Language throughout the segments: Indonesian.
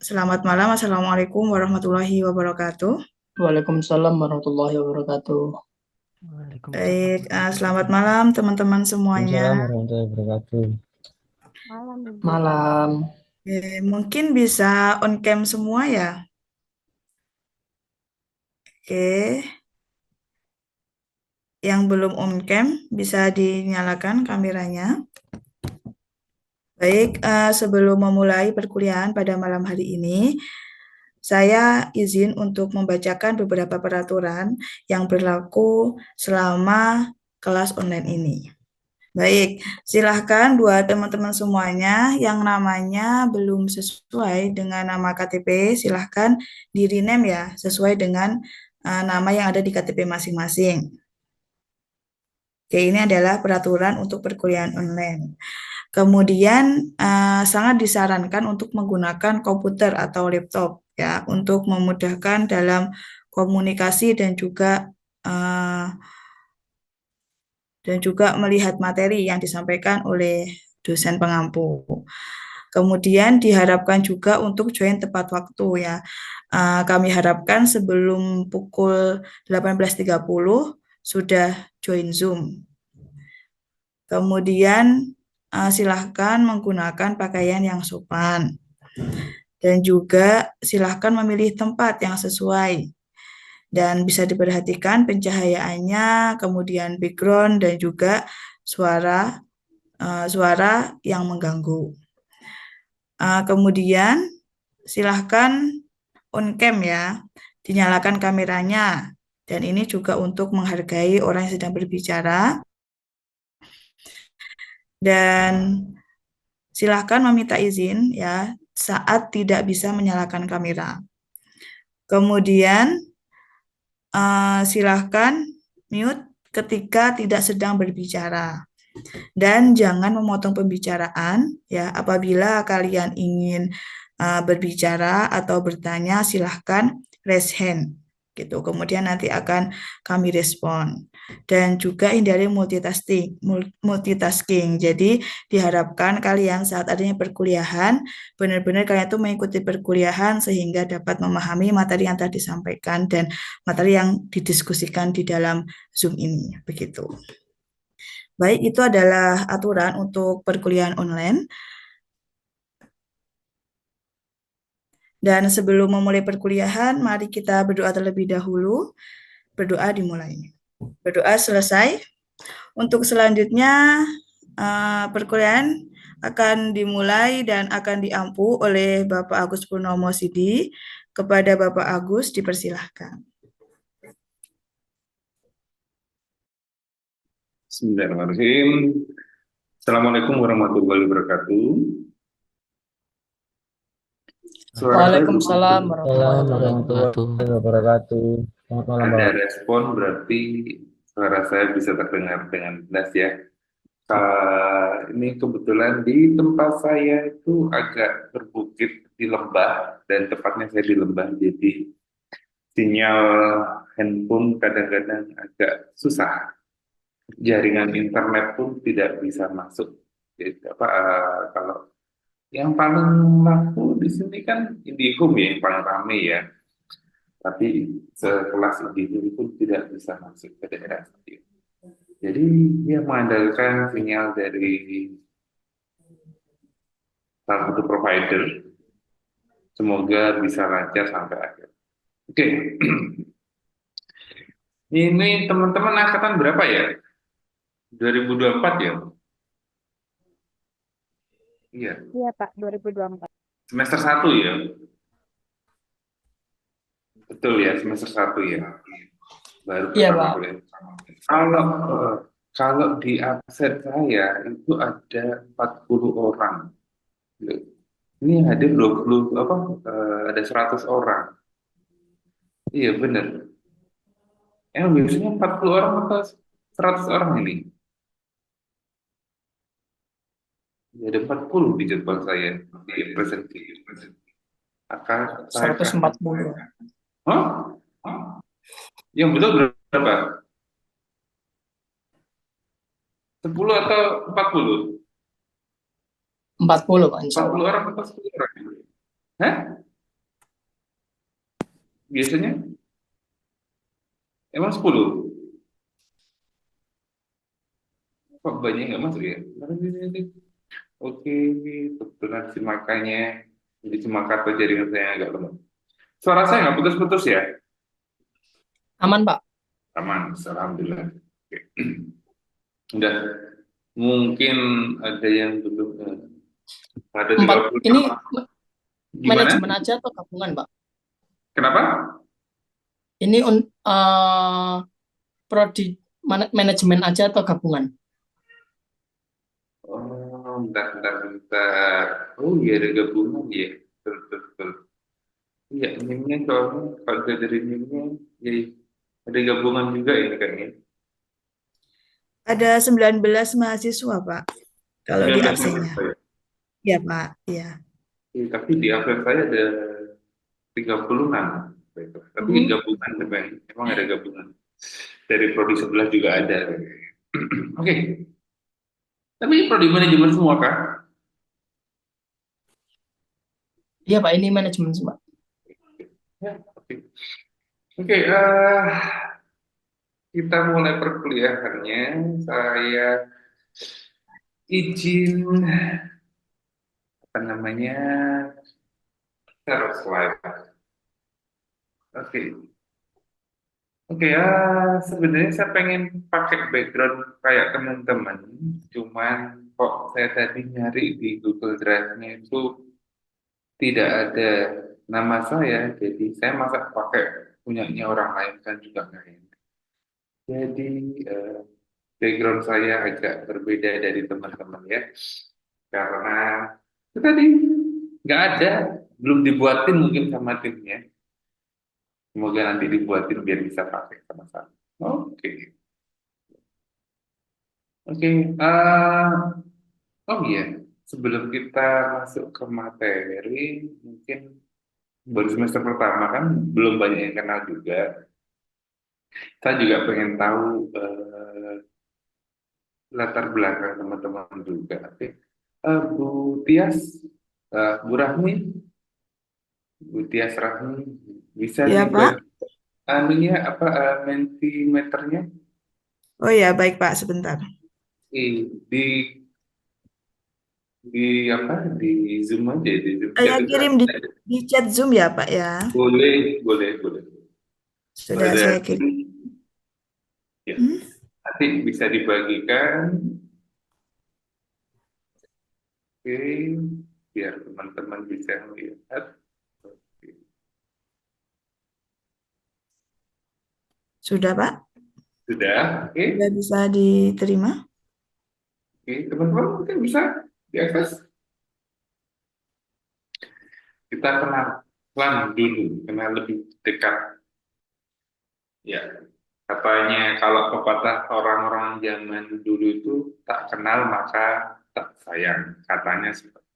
Selamat malam. Assalamualaikum warahmatullahi wabarakatuh. Waalaikumsalam warahmatullahi wabarakatuh. Waalaikumsalam Baik, warahmatullahi selamat malam teman-teman semuanya. Waalaikumsalam warahmatullahi wabarakatuh. Malam, Ibu. Malam. Mungkin bisa on cam semua ya. Oke, yang belum on cam bisa dinyalakan kameranya. Baik, sebelum memulai perkuliahan pada malam hari ini, saya izin untuk membacakan beberapa peraturan yang berlaku selama kelas online ini. Baik, silahkan buat teman-teman semuanya yang namanya belum sesuai dengan nama KTP, silahkan di rename ya, sesuai dengan nama yang ada di KTP masing-masing. Oke, ini adalah peraturan untuk perkuliahan online. Kemudian sangat disarankan untuk menggunakan komputer atau laptop ya, untuk memudahkan dalam komunikasi eh, dan juga melihat materi yang disampaikan oleh dosen pengampu. Kemudian diharapkan juga untuk join tepat waktu ya. Kami harapkan sebelum pukul 18.30 sudah join Zoom. Kemudian silahkan menggunakan pakaian yang sopan. Dan juga silahkan memilih tempat yang sesuai. Dan bisa diperhatikan pencahayaannya, kemudian background, dan juga suara yang mengganggu. Kemudian silahkan on cam ya, dinyalakan kameranya. Dan ini juga untuk menghargai orang yang sedang berbicara. Dan silahkan meminta izin ya saat tidak bisa menyalakan kamera. Kemudian silahkan mute ketika tidak sedang berbicara. Dan jangan memotong pembicaraan ya. Apabila kalian ingin berbicara atau bertanya, silahkan raise hand gitu. Kemudian nanti akan kami respon. Dan juga hindari multitasking. Jadi diharapkan kalian saat adanya perkuliahan benar-benar kalian itu mengikuti perkuliahan sehingga dapat memahami materi yang telah disampaikan dan materi yang didiskusikan di dalam Zoom ini. Begitu. Baik, itu adalah aturan untuk perkuliahan online. Dan sebelum memulai perkuliahan, mari kita berdoa terlebih dahulu. Berdoa dimulai. Berdoa selesai. Untuk selanjutnya, perkuliahan akan dimulai dan akan diampu oleh Bapak Agus Purnomo Sidi. Kepada Bapak Agus, dipersilahkan. Bismillahirrahmanirrahim. Assalamualaikum warahmatullahi wabarakatuh. Waalaikumsalam warahmatullahi Warahmatullahi wabarakatuh. wabarakatuh. Selamat malam, Ada Pak. respon berarti suara saya bisa terdengar dengan jelas ya. Ini kebetulan di tempat saya itu agak berbukit di lembah dan tepatnya saya di lembah, jadi sinyal handphone kadang-kadang agak susah. Jaringan internet pun tidak bisa masuk. Jadi, kalau yang paling laku di sini kan IndiHome ya, yang paling rame ya. Tapi sekelas IndiHome pun tidak bisa masuk ke daerah saya. Jadi dia mengandalkan sinyal dari salah satu provider. Semoga bisa lancar sampai akhir. Oke. Ini teman-teman angkatan berapa ya? 2024 ya? Iya, Iya, Pak, 2024. semester 1 ya? Betul ya, semester 1 ya. Baru Iya, pertama Pak. kuliah. Kalau kalau di absen saya itu ada 40 orang. Ini hadir 20 apa ada 100 orang. Iya benar. Biasanya 40 orang atau 100 orang ini? Ya, ada 40 di jadwal saya di presentasi. Akan saya 140. Hah? Yang betul berapa? 10 atau 40? 40, Pak, insya 40 Allah. orang atau 10 orang? Hah? biasanya emang 10. Kok banyak nggak masuk ya? Oke, kebetulan simakannya jadi simakan atau jaringan saya agak lemah. Suara saya nggak putus-putus ya? Aman, Pak. Aman, alhamdulillah. Oke. Udah, mungkin ada yang belum ada 30. Ini Gimana? manajemen aja atau gabungan, Pak? Kenapa? Ini prodi manajemen aja atau gabungan? Oh, bentar. Oh iya, ada gabungan ya. Betul. Iya, ini soalnya kalau dari ini ya, ada gabungan juga ini kayaknya. Ada 19 mahasiswa, Pak, kalau di 19 absennya. saya. Ya, Pak. Ya. Tapi di absen saya ada 36. Baik. Tapi gabungan sebenarnya. Emang ada gabungan. Dari prodi sebelah juga ada. Oke. Tapi prodi manajemen semua kah? Iya, Pak, ini manajemen semua. Ya, oke. Oke, kita mulai perkuliahannya. Saya izin apa namanya share slide. Oke. Oke ya, sebenarnya saya pengen pakai background kayak teman-teman, cuman kok saya tadi nyari di Google Drive-nya itu tidak ada nama saya, jadi saya masa pakai punyanya orang lain kan juga nggak enak. Jadi background saya agak berbeda dari teman-teman ya, karena itu tadi nggak ada, belum dibuatin mungkin sama timnya. Semoga nanti dibuatin biar bisa pakai sama-sama. Oke. Oke, oh iya, sebelum kita masuk ke materi, mungkin baru semester pertama kan belum banyak yang kenal juga. Saya juga pengen tahu latar belakang teman-teman juga. Oke, Bu Tias, Bu Tias Rahmi, bisa Ya, Pak. dibagi anunya apa mentimeternya Oh ya, baik, Pak. Sebentar. di apa di Zoom aja di Zoom Saya chat itu kirim di chat Zoom ya, Pak ya. boleh. Sudah saya Berarti kirim. ya, nanti bisa dibagikan. Oke, biar teman-teman bisa melihat. Oke. Sudah, Pak? Sudah, oke. Sudah bisa diterima? Oke, teman-teman mungkin bisa diakses. Kita kenalan dulu, kenal lebih dekat. Ya, katanya kalau pepatah orang-orang zaman dulu itu tak kenal maka tak sayang. Katanya seperti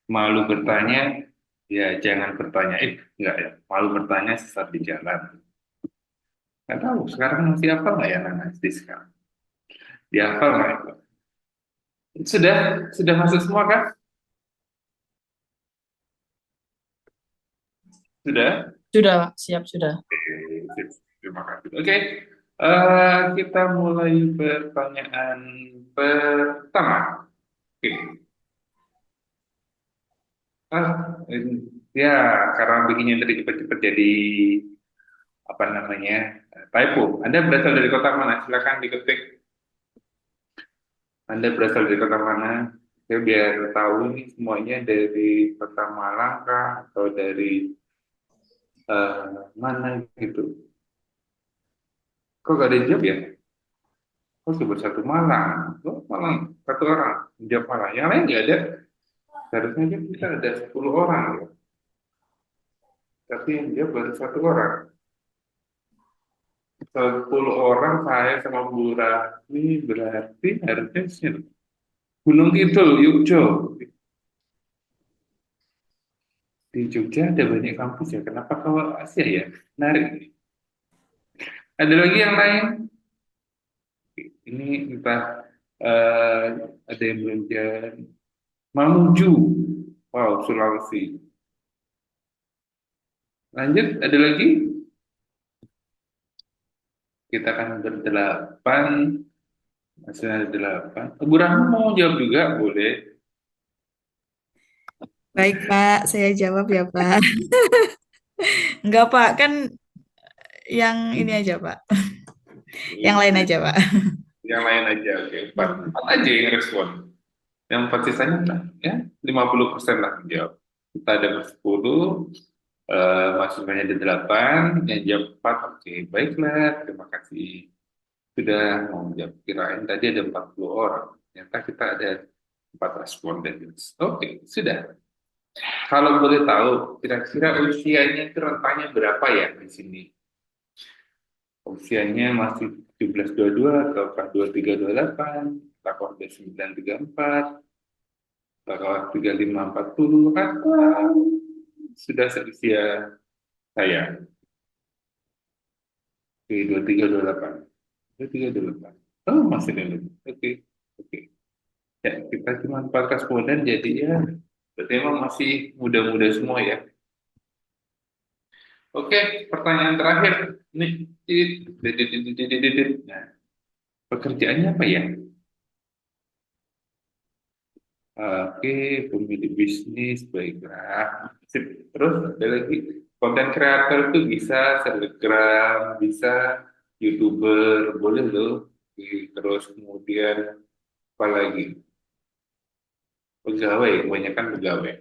malu bertanya, ya jangan bertanya. Enggak ya, malu bertanya sesat di jalan. Nggak tahu, sekarang masih apa nggak ya anak SD sekarang? Dihafal nggak itu? Sudah masuk semua kan? Sudah? Sudah, Pak. Siap, sudah. Oke, terima kasih. Oke, kita mulai pertanyaan pertama. Oke. Ya, karena begini tadi cepat-cepat jadi apa namanya typo. Anda berasal dari kota mana? Silakan diketik. Anda berasal dari kota mana? Saya biar tahu nih semuanya dari kota Malang kah atau dari mana gitu. Kok gak ada yang jawab ya? Oh, cuma satu Malang. Oh, Malang. Satu orang. Jawab Malang. Yang lain nggak ada. Seharusnya kan kita ada 10 orang. Ya. Tapi yang jawab baru satu orang. 10 orang saya sama Bu Rahmi berarti harusnya sini. Gunung Kidul, Yogyo. Di Jogja ada banyak kampus ya. Kenapa kalau Asia ya? Menarik. Ada lagi yang lain? Ini entah ada yang belum jalan. Mamuju. Wow, Sulawesi. Lanjut, ada lagi? Kita akan berdelapan. Masih ada 8. Bu Rahma mau jawab juga? Boleh. Baik, Pak. Saya jawab ya, Pak. Enggak, Pak. Kan yang ini aja, Pak. Yang lain aja, Pak. Yang lain aja, oke. 4 aja yang respon. Yang 4 sisanya lah, ya 50% lah menjawab. Kita ada 10, masuknya ada 8, yang jawab 4, oke. Baiklah, terima kasih. Sudah mau jawab, kirain tadi ada 40 orang. Ternyata kita ada 4 responden. Oke, sudah. Kalau boleh tahu, kira-kira usianya itu rentangnya berapa ya di sini? Usianya masih 17-22 atau 23-28, atau 29-34, atau 35-40, atau sudah seusia saya, di 23-28. 23-28. Oh, masih ada. Oke, oke. Ya, kita cuma 4 responden, jadi ya, berarti emang masih muda-muda semua ya. Oke, pertanyaan terakhir. Nah, pekerjaannya apa ya? Oke, pemilik bisnis, baiklah. Sip. Terus ada lagi, konten kreator itu bisa selebgram, bisa YouTuber, boleh loh. Terus kemudian apa lagi? Pegawai, kebanyakan pegawai.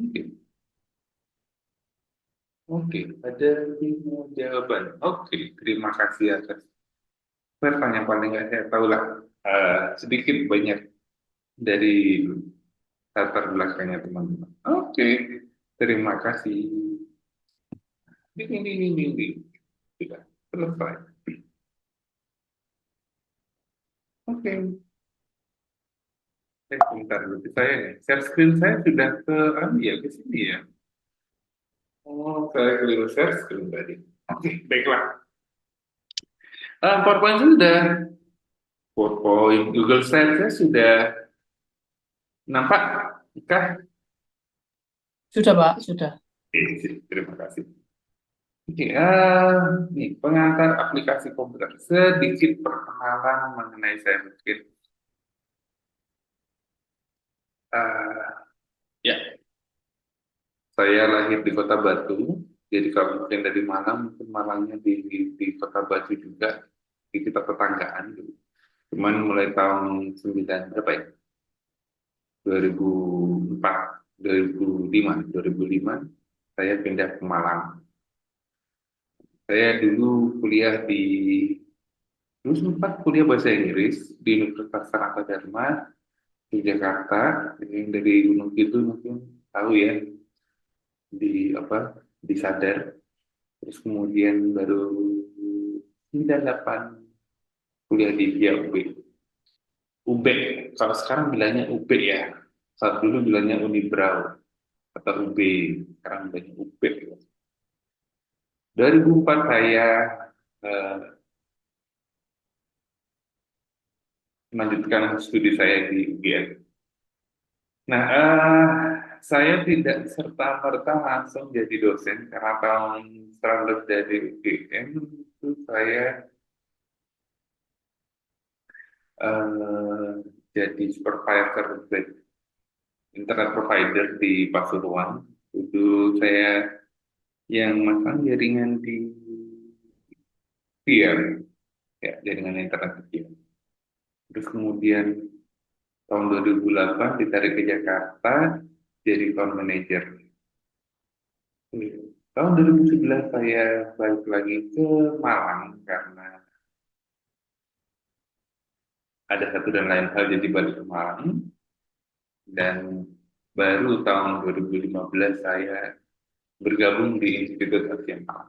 Oke, oke, ada 5 jawaban. Oke, terima kasih atas pertanyaan paling nggak saya tahu lah sedikit banyak dari latar belakangnya teman-teman. Oke, terima kasih. Ini. Sudah selesai. Oke. Sebentar berarti saya nih. Share screen saya sudah ke sini ya. Oh, saya keliru share screen tadi. Oke, baiklah. PowerPoint sudah. PowerPoint Google Slide saya sudah nampak. Kah? Sudah, Pak, sudah. Oke, terima kasih. Oke, nih pengantar aplikasi komputer. Sedikit perkenalan mengenai saya mungkin. Ya, saya lahir di Kota Batu. Jadi kalau mungkin dari Malang, mungkin Malangnya di Kota Batu juga. Di kita tetanggaan gitu. Cuman mulai tahun 9 berapa ya? 2004, 2005 saya pindah ke Malang. Saya dulu sempat kuliah bahasa Inggris di Universitas Sanata Dharma di Jakarta. Yang dari Gunung Kidul mungkin tahu ya, di Sadar. Terus kemudian baru 98 kuliah di UB. UB, kalau sekarang bilangnya UB ya. Saat dulu bilangnya Unibrau atau UB, sekarang bilangnya UB. 2004 saya melanjutkan studi saya di UGM. Nah, saya tidak serta-merta langsung jadi dosen karena tahun standar dari UGM itu saya jadi supervisor internet provider di Pasuruan. Itu saya yang masang jaringan di tier, ya, jaringan internet tier. Terus kemudian tahun 2008 ditarik ke Jakarta jadi account manager. Tahun 2011 saya balik lagi ke Malang karena ada satu dan lain hal jadi balik ke Malang. Dan baru tahun 2015 saya bergabung di Institut Asia Malang.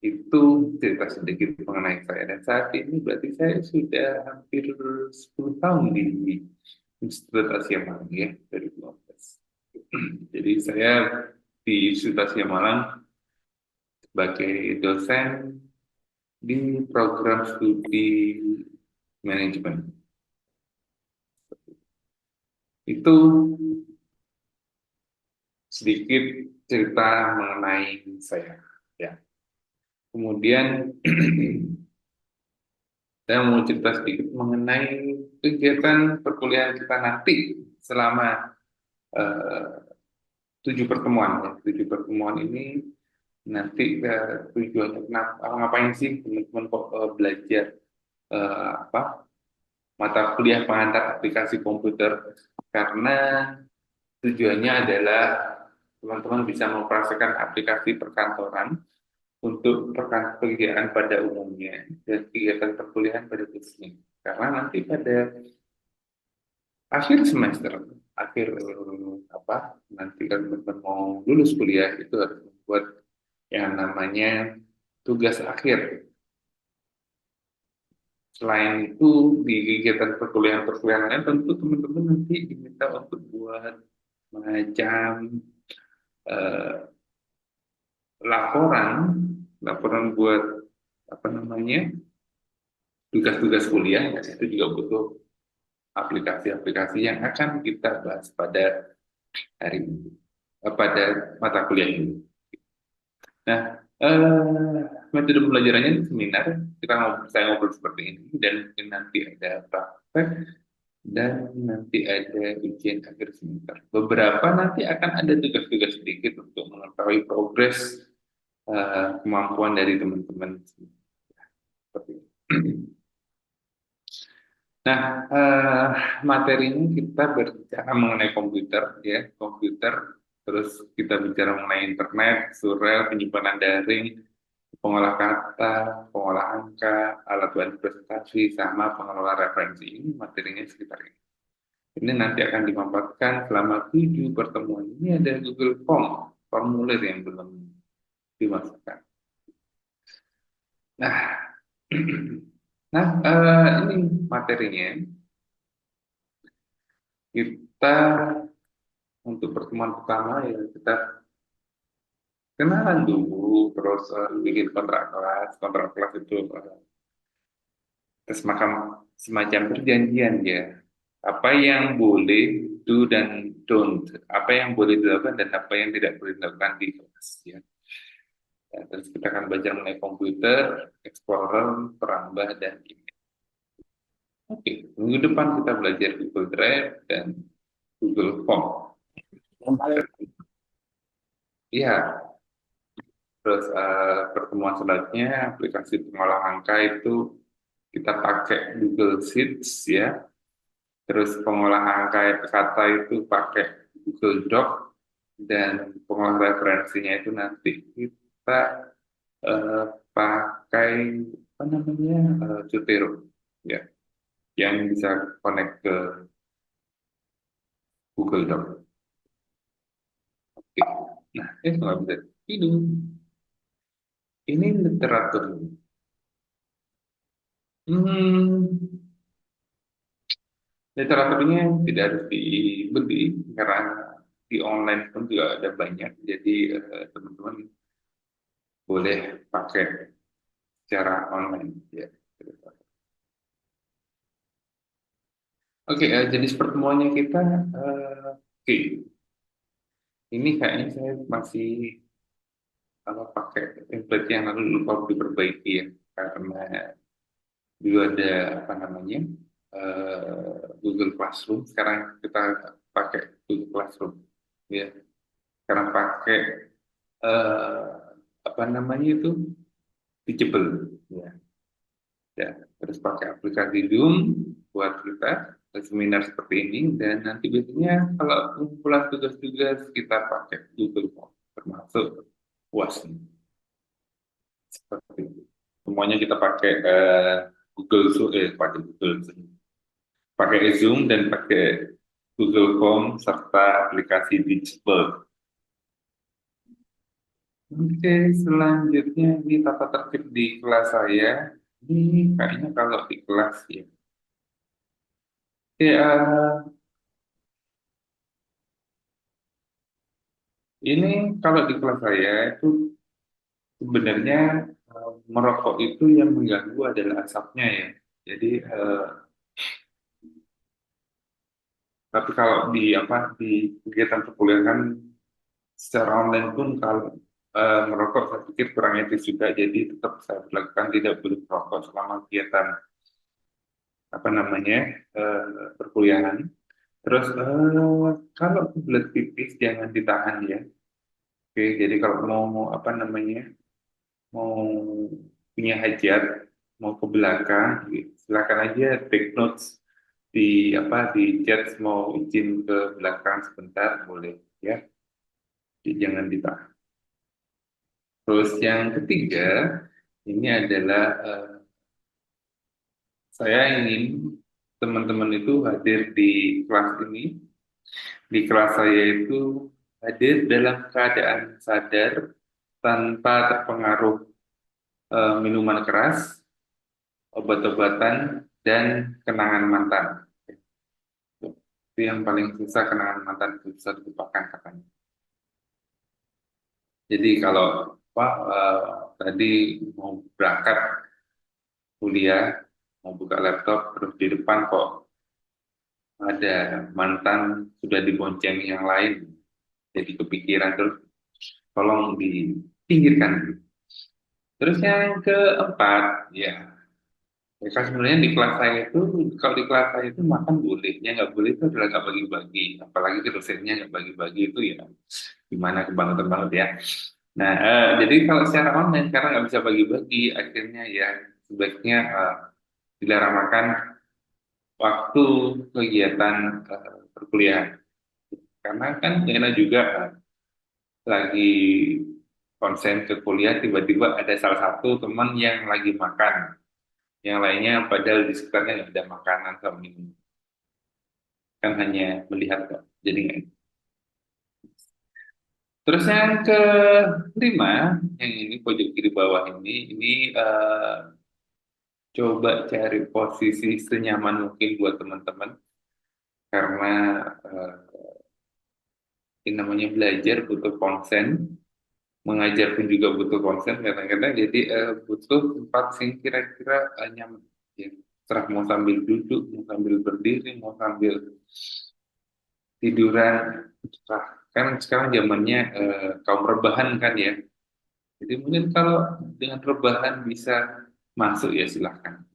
Itu cerita sedikit mengenai saya. Dan saat ini berarti saya sudah hampir 10 tahun di Institut Asia Malang ya, 2015. Jadi saya di Institut Asia Malang sebagai dosen di program studi manajemen. Itu sedikit cerita mengenai saya, ya. Kemudian saya mau cerita sedikit mengenai kegiatan perkuliahan kita nanti selama eh, 7 pertemuan, ya. 7 pertemuan ini nanti tujuannya kenapa ngapain sih teman-teman kok belajar apa mata kuliah pengantar aplikasi komputer, karena tujuannya adalah teman-teman bisa mempraktikkan aplikasi perkantoran untuk pekerjaan pada umumnya dan kegiatan perkuliahan pada khususnya. Karena nanti pada akhir semester, akhir nanti kan teman-teman mau lulus kuliah itu harus membuat yang namanya tugas akhir. Selain itu, di kegiatan perkuliahan lain tentu teman-teman nanti diminta untuk buat macam eh, laporan buat tugas-tugas kuliah, ya, itu juga butuh aplikasi-aplikasi yang akan kita bahas pada hari ini, pada mata kuliah ini. Nah, metode pembelajarannya di seminar saya ngobrol seperti ini, dan mungkin nanti ada praktek dan nanti ada ujian akhir semester. Beberapa nanti akan ada tugas-tugas sedikit untuk mengetahui progres kemampuan dari teman-teman. Seperti itu. Nah, materinya kita berbicara mengenai komputer, ya, komputer. Terus kita bicara mengenai internet, surel, penyimpanan daring, pengolah kata, pengolah angka, alat bantu presentasi, sama pengelola referensi. Ini materinya sekitar ini. Ini nanti akan dimanfaatkan selama 7 pertemuan. Ini ada Google Form, formulir yang belum dimasukkan. Nah, ini materinya. Kita untuk pertemuan pertama ya kita kenalan dulu, terus bikin kontrak kelas. Kontrak kelas itu semacam perjanjian, ya. Apa yang boleh do dan don't, apa yang boleh dilakukan dan apa yang tidak boleh dilakukan di kelas, ya. Ya, terus kita akan belajar mengenai komputer, Explorer, Perambah, dan email. Oke, minggu depan kita belajar Google Drive dan Google Form. Iya, terus pertemuan selanjutnya aplikasi pengolah angka itu kita pakai Google Sheets, ya. Terus pengolah angka kata itu pakai Google Doc, dan pengolah referensinya itu nanti kita pakai Zotero, ya, yang bisa connect ke Google Doc. Oke, nah ini nggak bisa tidur. Ini literatur. Literaturnya tidak harus dibeli karena di online pun juga ada banyak. Jadi teman-teman boleh pakai secara online, ya. Oke, jenis pertemuannya kita. Oke. Ini kayaknya saya masih pakai template yang lalu lupa diperbaiki, ya, karena dulu ada Google Classroom. Sekarang kita pakai Google Classroom, ya. Sekarang pakai itu Teachable, ya. Ya, terus pakai aplikasi Zoom buat kita seminar seperti ini, dan nanti biasanya kalau kumpulan tugas-tugas kita pakai Google Form, termasuk UAS. Seperti itu. Semuanya kita pakai pakai Zoom dan pakai Google Form serta aplikasi Teachable. Oke, selanjutnya ini tata tertib di kelas saya. Ini kayaknya kalau di kelas, ya. Ya, ini kalau di kelas saya itu sebenarnya merokok itu yang mengganggu adalah asapnya, ya. Jadi tapi kalau di kegiatan perkuliahan secara online pun kalau merokok saya pikir kurang etis juga, jadi tetap saya lakukan tidak boleh merokok selama kegiatan apa namanya perkuliahan. Terus kalau kebelet pipis jangan ditahan ya. Oke, jadi kalau mau apa namanya mau punya hajat mau ke belakang, silakan aja take notes di apa di chat mau izin ke belakang sebentar boleh ya. Jadi jangan ditahan. Terus yang ketiga ini adalah saya ingin teman-teman itu hadir di kelas ini. Di kelas saya itu hadir dalam keadaan sadar tanpa terpengaruh minuman keras, obat-obatan, dan kenangan mantan. Itu yang paling susah, kenangan mantan itu bisa dilupakan katanya. Jadi kalau Pak tadi mau berangkat kuliah, mau buka laptop, terus di depan kok ada mantan sudah dibonceng yang lain, jadi kepikiran terus, tolong dipinggirkan. Terus yang keempat, ya kan sebenarnya di kelas saya itu, kalau di kelas saya itu makan boleh, yang nggak boleh itu adalah nggak bagi-bagi, apalagi ke dosennya nggak bagi-bagi itu ya, gimana kebangetan banget ya. Nah, jadi kalau secara online karena nggak bisa bagi-bagi, akhirnya ya sebaiknya dilarang makan waktu kegiatan perkuliahan. Karena kan enak juga lagi konsen ke kuliah, tiba-tiba ada salah satu teman yang lagi makan, yang lainnya padahal di sekitarnya nggak ada makanan sama minum, kan hanya melihat kok, jadi nggak. Terus yang kelima, yang ini pojok kiri bawah ini coba cari posisi senyaman mungkin buat teman-teman, karena eh, ini namanya belajar butuh konsen, mengajar pun juga butuh konsen kadang-kadang, jadi butuh tempat yang kira-kira nyaman ya. Terserah mau sambil duduk, mau sambil berdiri, mau sambil tiduran, terserah. Kan sekarang zamannya kaum rebahan kan ya, jadi mungkin kalau dengan rebahan bisa masuk ya silahkan.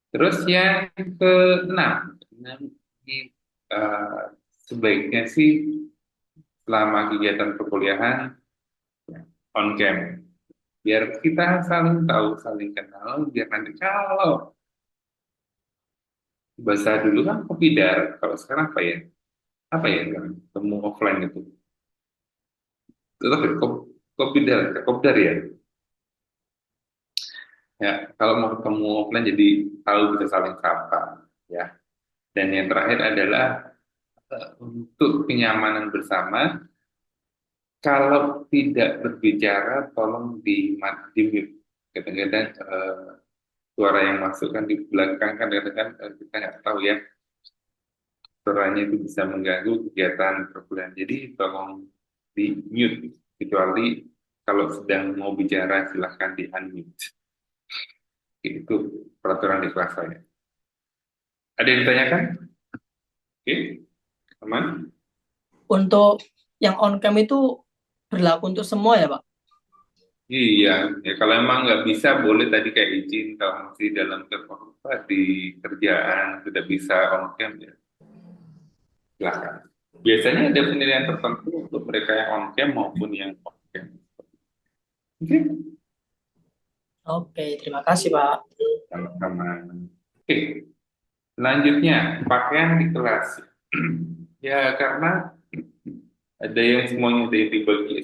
Terus yang keenam, ini eh, sebaiknya sih selama kegiatan perkuliahan on cam, biar kita saling tahu, saling kenal, biar nanti kalau bahasa dulu kan kopidar, kalau sekarang apa ya kan temu offline itu tetap ya, kopidar ya. Ya kalau mau ketemu offline jadi tahu, bisa saling sapa ya. Dan yang terakhir adalah untuk kenyamanan bersama, kalau tidak berbicara tolong di mute. Kadang-kadang suara yang masuk kan di belakang kan kadang-kadang kita nggak tahu ya, suaranya itu bisa mengganggu kegiatan perkuliahan. Jadi tolong di mute, kecuali kalau sedang mau bicara silahkan di unmute. Itu peraturan di kelas saya. Ada yang ditanyakan? Oke, teman. Untuk yang on cam itu berlaku untuk semua ya, Pak? Iya, ya kalau emang nggak bisa boleh tadi kayak izin, kalau masih dalam di kerjaan tidak bisa on cam ya silakan. Biasanya ada penilaian tertentu untuk mereka yang on cam maupun yang off cam. Oke, Oke, terima kasih, Pak. sama-sama. Oke, selanjutnya pakaian di kelas. Ya karena ada yang semuanya ada yang dibagi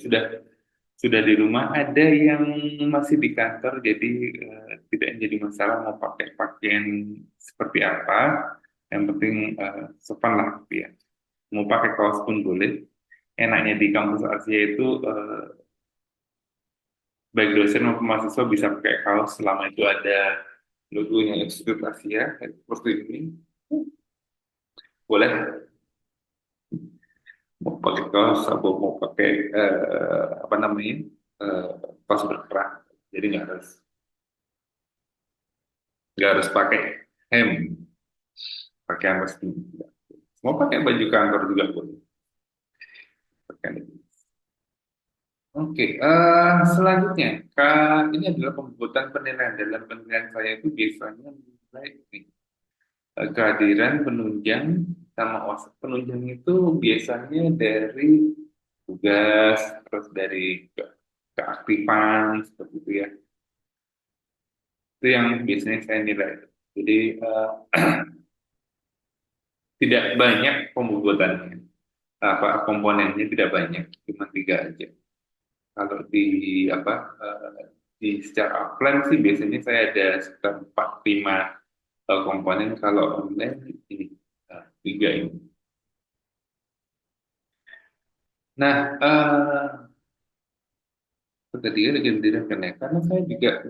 sudah di rumah, ada yang masih di kantor, jadi tidak jadi masalah mau pakai pakaian seperti apa, yang penting sopan lah ya. Mau pakai kaos pun boleh. Enaknya di kampus Asia itu baik dosen maupun mahasiswa bisa pakai kaos selama itu ada logonya Institut Asia seperti ini, boleh. Mau pakai kaos atau mau pakai apa namanya eh, kaos berkerah, jadi nggak harus pakai hem, pakai yang resmi. Mau pakai baju kantor juga boleh. Sekaligus. Oke, selanjutnya, ini adalah pembuatan penilaian. Dalam penilaian saya itu biasanya menilai kehadiran penunjang sama OSIS. Penunjang itu biasanya dari tugas, terus dari keaktifan, seperti itu ya. Itu yang biasanya saya nilai. Jadi tidak banyak pembobotannya, komponennya tidak banyak, cuma 3 aja. Kalau di secara offline sih biasanya saya ada sekitar 4-5 komponen. Kalau online ini 3 ini. Nah, tadi kan ya, karena saya juga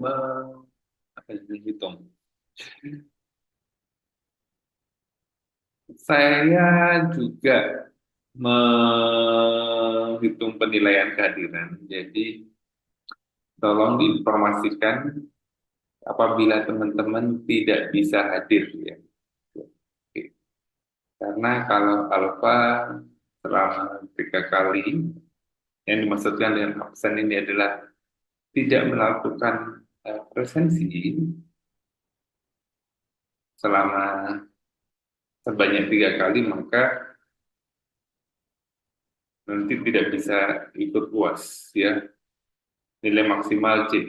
menghitung. Saya juga menghitung penilaian kehadiran. Jadi tolong diinformasikan apabila teman-teman tidak bisa hadir ya. Oke. Karena kalau alfa selama 3 kali, yang dimaksudkan dengan absen ini adalah tidak melakukan presensi selama sebanyak 3 kali, maka nanti tidak bisa ikut UAS ya, nilai maksimal C.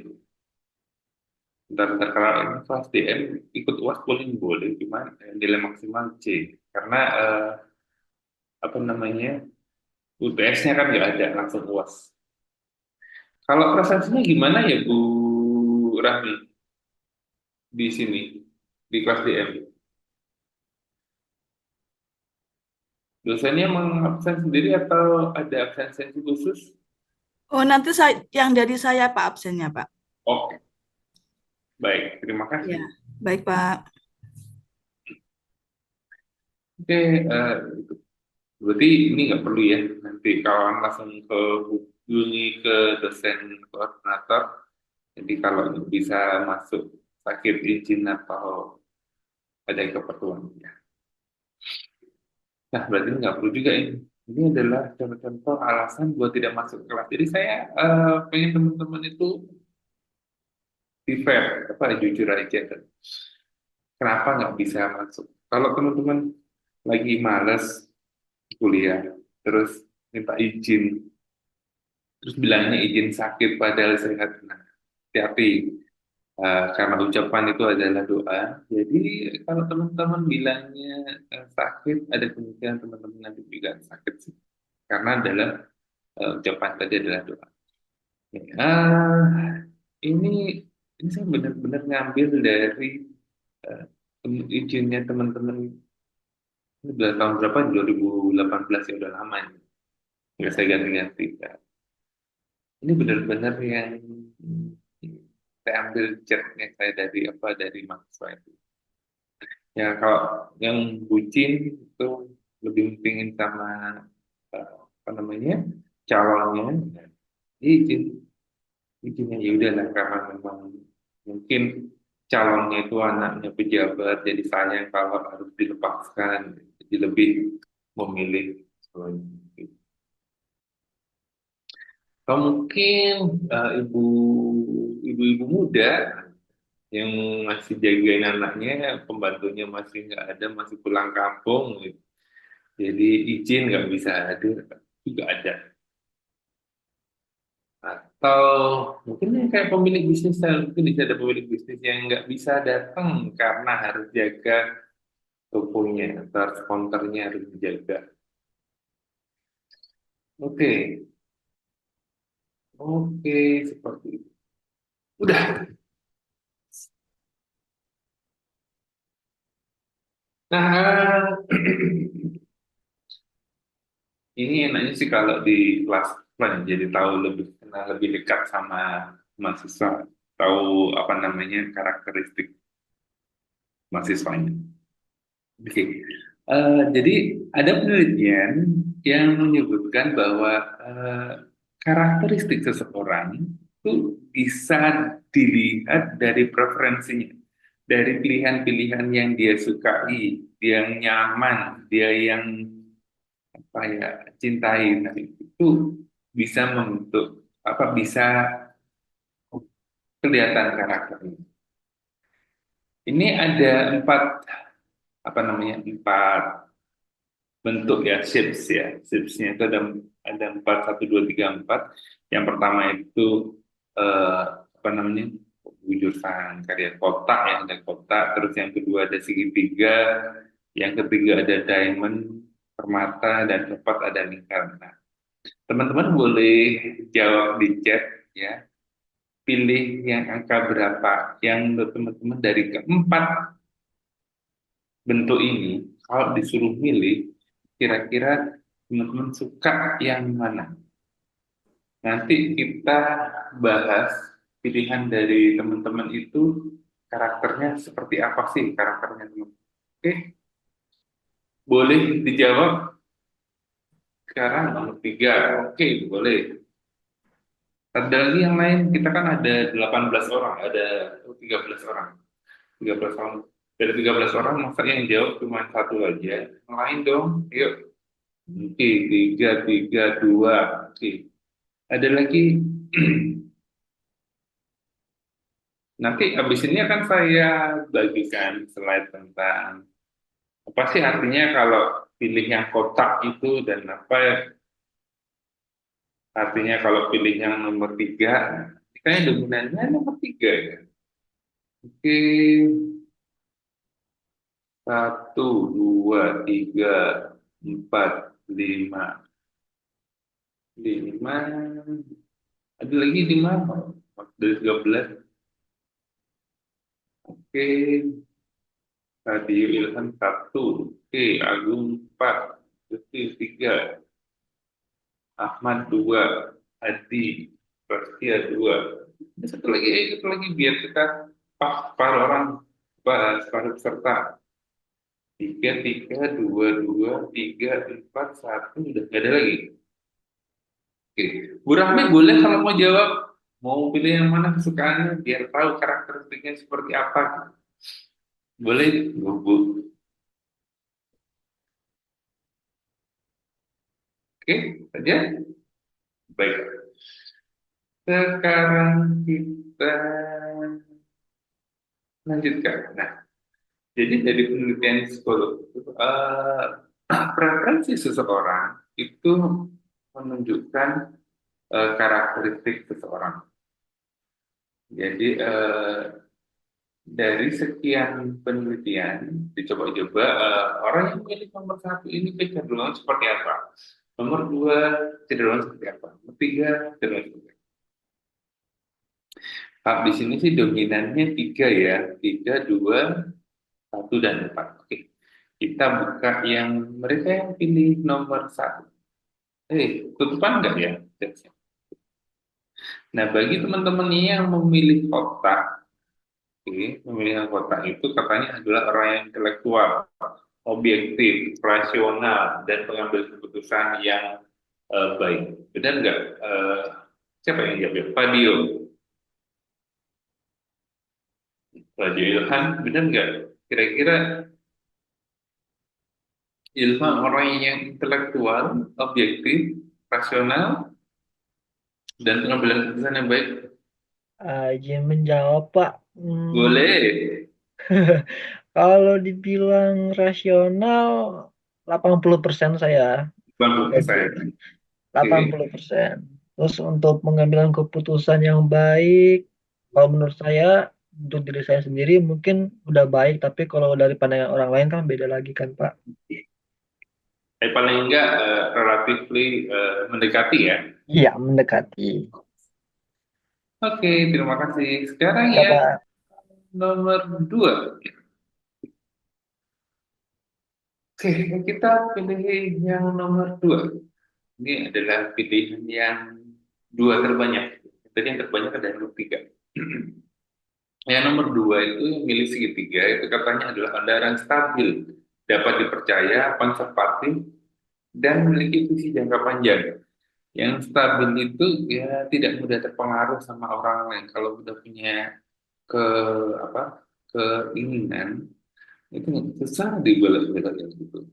Bentar, kalau ini kelas DM ikut UAS boleh, cuma nilai maksimal C, karena UTS-nya kan nggak ada, langsung UAS. Kalau presensinya gimana ya Bu Rahmi di sini di kelas DM? Dosennya mengabsen sendiri atau ada absensi khusus? Oh, nanti yang dari saya Pak absennya, Pak. Oke, baik, terima kasih. Ya, baik Pak. Oke, itu. Berarti ini nggak perlu ya, nanti kawan langsung hubungi ke dosen koordinator. Jadi kalau bisa masuk sakit izin atau ada keperluan ya. Nah, berarti nggak perlu juga ini. Ini adalah contoh-contoh alasan buat tidak masuk kelas. Jadi saya pengen teman-teman itu fair, jujur aja. Kenapa nggak bisa masuk? Kalau teman-teman lagi males kuliah, terus minta izin, terus bilangnya izin sakit padahal sehat, nah, hati-hati. Karena ucapan itu adalah doa. Jadi kalau teman-teman bilangnya sakit, ada kemungkinan teman-teman nanti juga sakit sih. Karena adalah ucapan tadi adalah doa. Ini saya benar-benar ngambil dari izinnya teman-teman. Ini udah tahun berapa? 2018 ya, udah lama ini. Nggak saya ganti-ganti. Ini benar-benar yang saya ambil chatnya saya dari mahasiswa itu. Ya kalau yang bucin itu lebih pentingin sama calonnya, izinnya ya udahlah, karena memang mungkin calonnya itu anaknya pejabat, jadi sayang kalau harus dilepaskan, jadi lebih memilih atau mungkin ibu-ibu muda yang masih jagain anaknya, pembantunya masih nggak ada, masih pulang kampung gitu. Jadi izin nggak bisa hadir juga ada. Atau mungkin yang kayak pemilik bisnis, mungkin bisa ada pemilik bisnis yang nggak bisa datang karena harus jaga tokonya atau konternya harus dijaga. Oke, seperti itu. Udah. Nah, ini enaknya sih kalau di kelas plan, jadi tahu lebih dekat sama mahasiswa, tahu karakteristik mahasiswanya. Oke. Jadi ada penelitian yang menyebutkan bahwa karakteristik seseorang itu bisa dilihat dari preferensinya, dari pilihan-pilihan yang dia sukai, dia yang nyaman, dia yang apa ya, cintai. Nah, itu bisa membentuk apa, bisa kelihatan karakternya. Ini ada apa namanya, 4 bentuk ya, shapes ya. Shapesnya itu ada 4, 1, 2, 3, 4. Yang pertama itu apa namanya, wujudan karya kotak ya, ada kotak. Terus yang kedua ada segitiga, yang ketiga ada diamond, permata, dan keempat ada lingkar. Nah, teman-teman boleh jawab di chat ya, pilih yang angka berapa yang menurut teman-teman dari keempat bentuk ini. Kalau disuruh milih, kira-kira teman-teman suka yang mana? Nanti kita bahas pilihan dari teman-teman itu, karakternya seperti apa sih karakternya teman-teman. Oke, boleh dijawab sekarang nomor 3. Oke, boleh. Ada lagi yang lain, kita kan ada 18 orang, ada 13 orang. 13 orang. Dari 13 orang, masa yang jawab cuma satu aja. Yang lain dong, yuk. Oke, 3, 3, 2. Oke. Ada lagi. Nanti habis ini akan saya bagikan slide tentang apa sih artinya kalau pilih yang kotak itu, dan apa ya artinya kalau pilih yang nomor 3. Kayaknya dominannya nomor 3 ya. Oke, 1, 2, 3, 4, 5. 5. Ada lagi 5 dari 13. Oke, Radio Ilham 1. Oke, Agung 4. Lutfi 3. Ahmad 2. Adi, Rastia 2. Ini satu lagi biar kita pas para orang, para peserta. 3, 3, 2, 2, 3, 4, 1. Udah nggak ada lagi. Oke, Bu Rahmi boleh kalau mau jawab, mau pilih yang mana kesukaannya biar tahu karakteristiknya seperti apa. Boleh, Bu. Oke, saja. Baik. Sekarang kita lanjutkan. Nah, jadi dari penelitian psikolog itu, preferensi seseorang itu menunjukkan karakteristik seseorang. Jadi dari sekian penelitian dicoba-coba, orang yang memilih nomor 1 ini kecenderungan seperti apa? Nomor 2 cenderungan seperti apa? Nomor 3 cenderungan seperti apa? Di sini sih dominannya 3 ya, 3, 2, 1, dan 4. Oke, kita buka yang mereka yang pilih nomor 1. Tutupan enggak ya? Nah, bagi teman-teman yang memilih kotak, memilih kotak itu katanya adalah orang yang intelektual, objektif, rasional, dan pengambil keputusan yang baik. Benar nggak? Siapa yang jawab? Fadil. Fadil Ilham, benar nggak? Kira-kira Ilham orang yang intelektual, objektif, rasional, dan pengambilan keputusan yang baik? Izin menjawab, Pak. Boleh. Kalau dibilang rasional, 80% saya. 80%. 80%. Terus untuk pengambilan keputusan yang baik, kalau menurut saya, untuk diri saya sendiri mungkin udah baik, tapi kalau dari pandangan orang lain kan beda lagi kan, Pak. Paling enggak relatively mendekati ya. Iya, mendekati. Oke, terima kasih. Sekarang Ya, ya Pak. nomor 2. Oke, kita pilih yang nomor 2. Ini adalah pilihan yang 2 terbanyak. Tadi yang terbanyak ada nomor 3. Yang nomor 2 itu milih segitiga, itu katanya adalah kendaraan stabil, dapat dipercaya, konservatif, dan memiliki visi jangka panjang. Yang stabil itu ya tidak mudah terpengaruh sama orang lain. Kalau udah punya keinginan, itu susah dibalik-balik gitu.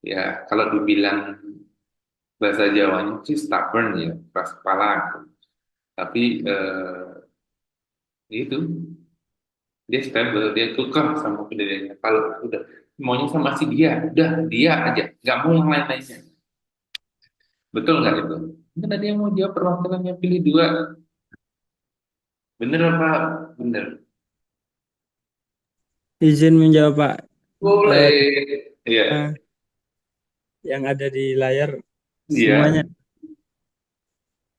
Ya, kalau dibilang bahasa Jawanya sih stubborn ya, keras kepala. Tapi itu dia stable, dia kekeh sama pendiriannya. Kalau udah maunya sama si dia, udah dia aja, nggak mau yang lain-lainnya. Betul nggak itu? Mungkin ada yang mau jawab perwakilannya pilih dua. Bener apa? Bener. Izin menjawab Pak. Boleh. Iya. Yang ada di layar Iya. semuanya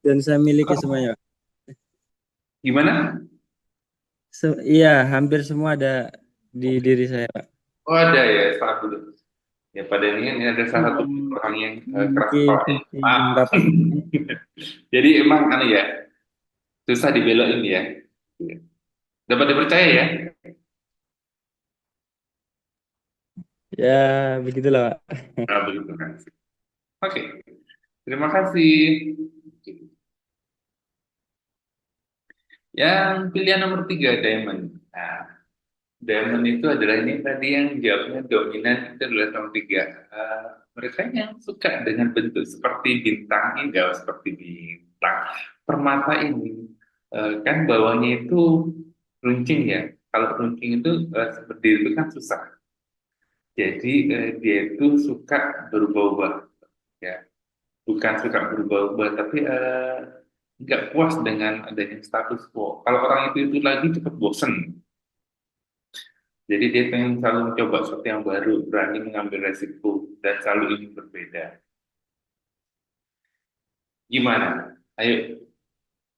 dan saya miliki semuanya Pak. Gimana? Iya, hampir semua ada di diri saya Pak. Oh ada ya, salah dulu. Ya pada ini ada salah satu orang yang keras kepala. Mengikuti Maaf. rapat. Jadi emang anu ya, susah dibelokin ya. Dapat dipercaya ya. Ya, begitulah Pak. Nah, begitu kan. Oke, terima kasih. Yang pilihan nomor 3, Diamond. Nah, Diamond itu adalah ini tadi yang jawabnya dominan itu adalah nomor 3. Mereka yang suka dengan bentuk seperti bintang, enggak seperti bintang. Permata ini kan bawahnya itu runcing ya. Kalau runcing itu seperti itu kan susah. Jadi dia itu suka berubah-ubah ya. Bukan suka berubah-ubah, tapi nggak puas dengan adanya status quo. Kalau orang itu lagi cepat bosen. Jadi dia pengen selalu mencoba sesuatu yang baru, berani mengambil resiko, dan selalu ingin berbeda. Gimana? Ayo,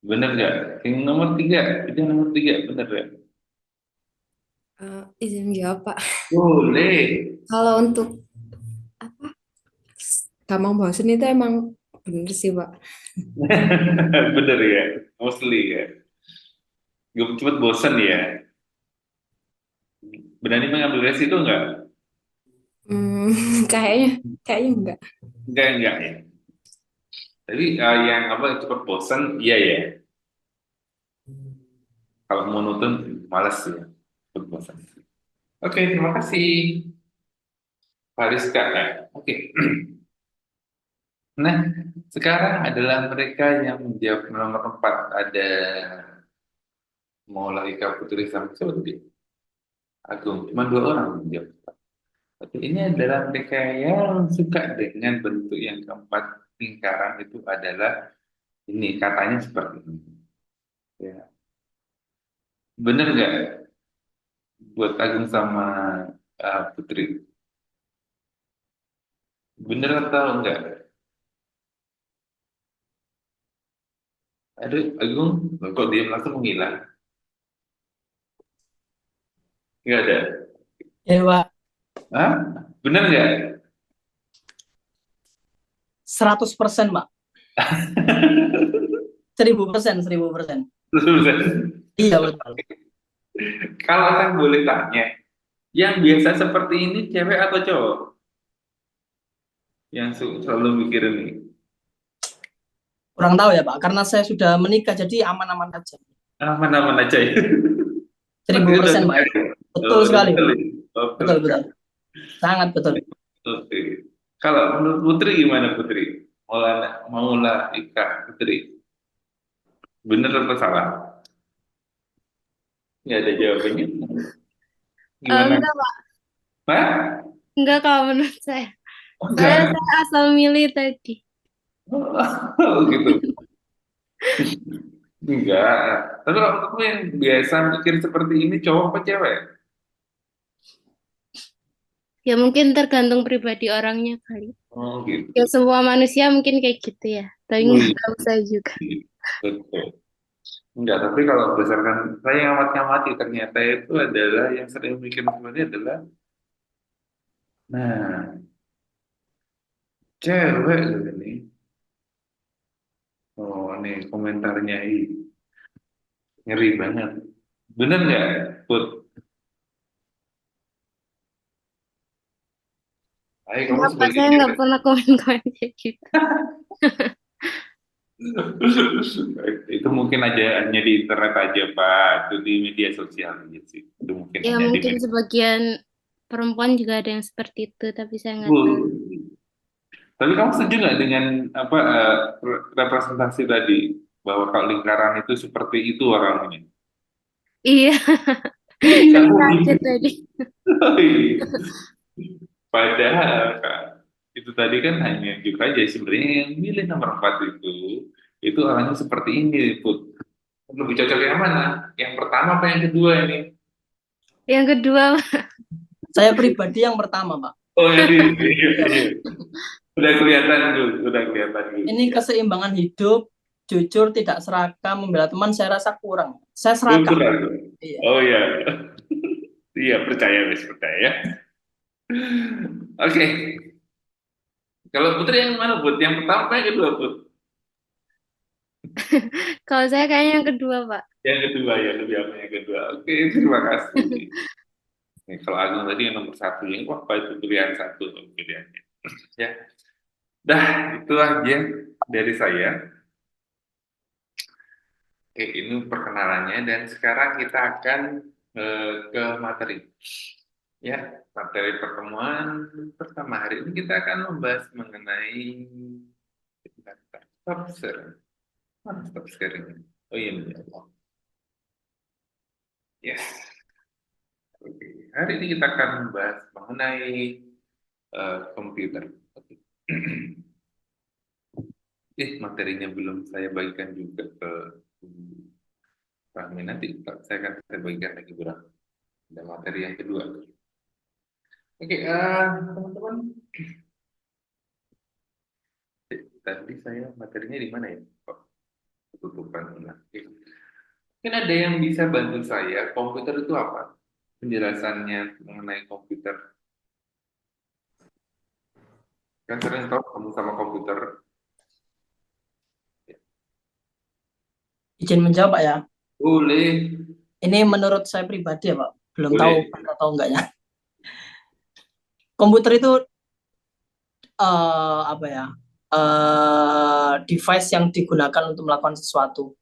bener nggak? Yang nomor 3, itu yang nomor 3, bener nggak? Izin jawab Pak. Boleh. Kalau untuk apa? Gampang bosen itu emang bener sih Pak. Bener ya, mostly ya. Gue cepet bosen ya. Berani mengambil resiko nggak? Kayaknya enggak. Enggak ya. Tapi yang apa cepet bosen, iya ya. Kalau monoton, malas ya. Cepet bosen. Oke, terima kasih. Pak Rizka. Oke. Nah, sekarang adalah mereka yang menjawab nomor 4. Ada Maula Ika Putri Samsudi. Agung. Cuma 2 orang yang menjawab. Tapi ini adalah mereka yang suka dengan bentuk yang keempat. Lingkaran itu adalah ini. Katanya seperti ini. Ya. Bener nggak buat Agung sama Putri? Bener atau enggak? Aduh, Agung, kok diam langsung menghilang? Enggak ada. Ya Pak, Hah? Bener nggak? 100% Pak. 1000%, 1000%. Iya betul. Kalau saya boleh tanya, yang biasa seperti ini cewek atau cowok? Yang selalu mikirin ini. Kurang tahu ya Pak, karena saya sudah menikah jadi aman-aman aja. Aman-aman aja ya. 1000% Pak. Betul sekali. Betul, Betul, betul. Sangat betul. Oke. Kalau menurut Putri gimana Putri? Maula Ika Putri. Bener atau salah? Nggak ada jawabannya. Gimana? Enggak, Pak. Hah? Enggak kalau menurut saya. Oh, Saya enggak. asal milih tadi. Oh, gitu. Enggak. Tapi kalau kamu yang biasa mikir seperti ini cowok apa cewek? Ya mungkin tergantung pribadi orangnya kali. Oh, gitu. Ya semua manusia mungkin kayak gitu ya. Tapi Wih. nggak tahu saya juga. Betul. Enggak, tapi kalau berdasarkan saya yang amati ternyata itu adalah yang sering mikir sebenarnya adalah nah, cewek loh ini. Oh, nih komentarnya ini ngeri banget. Bener nggak, Put? Ayo kamu Kenapa sebagai saya nggak pernah komen-komen kayak gitu. itu mungkin aja hanya di internet aja Pak, itu di media sosial aja sih. Itu mungkin Ya hanya di mungkin media. sebagian perempuan juga ada yang seperti itu, tapi saya nggak tahu. Tapi kamu setuju nggak dengan apa representasi tadi bahwa kalau lingkaran itu seperti itu orangnya? Iya, saya Kamu kaget gitu. tadi. Padahal Kak, itu tadi kan hanya juga aja sebenarnya yang milih nomor 4 itu orangnya seperti ini, Put. Lebih cocok yang mana? Yang pertama apa yang kedua ini? Yang kedua, Pak. Saya pribadi yang pertama, Pak. Oh ya, iya, Iya, Pak. iya. Udah kelihatan dulu, udah kelihatan dulu. Ini keseimbangan hidup, jujur, tidak serakah, membela teman, saya rasa kurang. Saya serakah. Kurang. Iya. Oh ya, iya percaya, Wes, percaya. Oke, kalau Putri yang mana, Put? Yang pertama apa yang kedua, Put? Kalau saya kayaknya yang kedua, Pak. Yang kedua ya, lebih apa yang kedua? Oke, terima kasih. Nih, kalau Agung tadi yang nomor 1 ini, wah, apa itu pilihan 1 pilihannya? Ya, dah itu aja dari saya. Oke, ini perkenalannya dan sekarang kita akan ke materi. Ya, materi pertemuan pertama hari ini kita akan membahas mengenai stop sharing. Mana stop sharing? Oh iya, iya. Yes. Oke. Hari ini kita akan membahas mengenai komputer. Oke. Materinya belum saya bagikan juga ke Fahmi. Nanti saya akan saya bagikan lagi berapa. Ada materi yang kedua. Oke, teman-teman. Tadi saya materinya di mana ya? Kok ketutupan? Nah, oke. Mungkin ada yang bisa bantu saya. Komputer itu apa? Penjelasannya mengenai komputer. Kan sering tahu kamu sama komputer. Izin menjawab, Pak ya. Boleh. Ini menurut saya pribadi ya, Pak. Belum Boleh. tahu benar atau enggaknya. Komputer itu apa ya? Device yang digunakan untuk melakukan sesuatu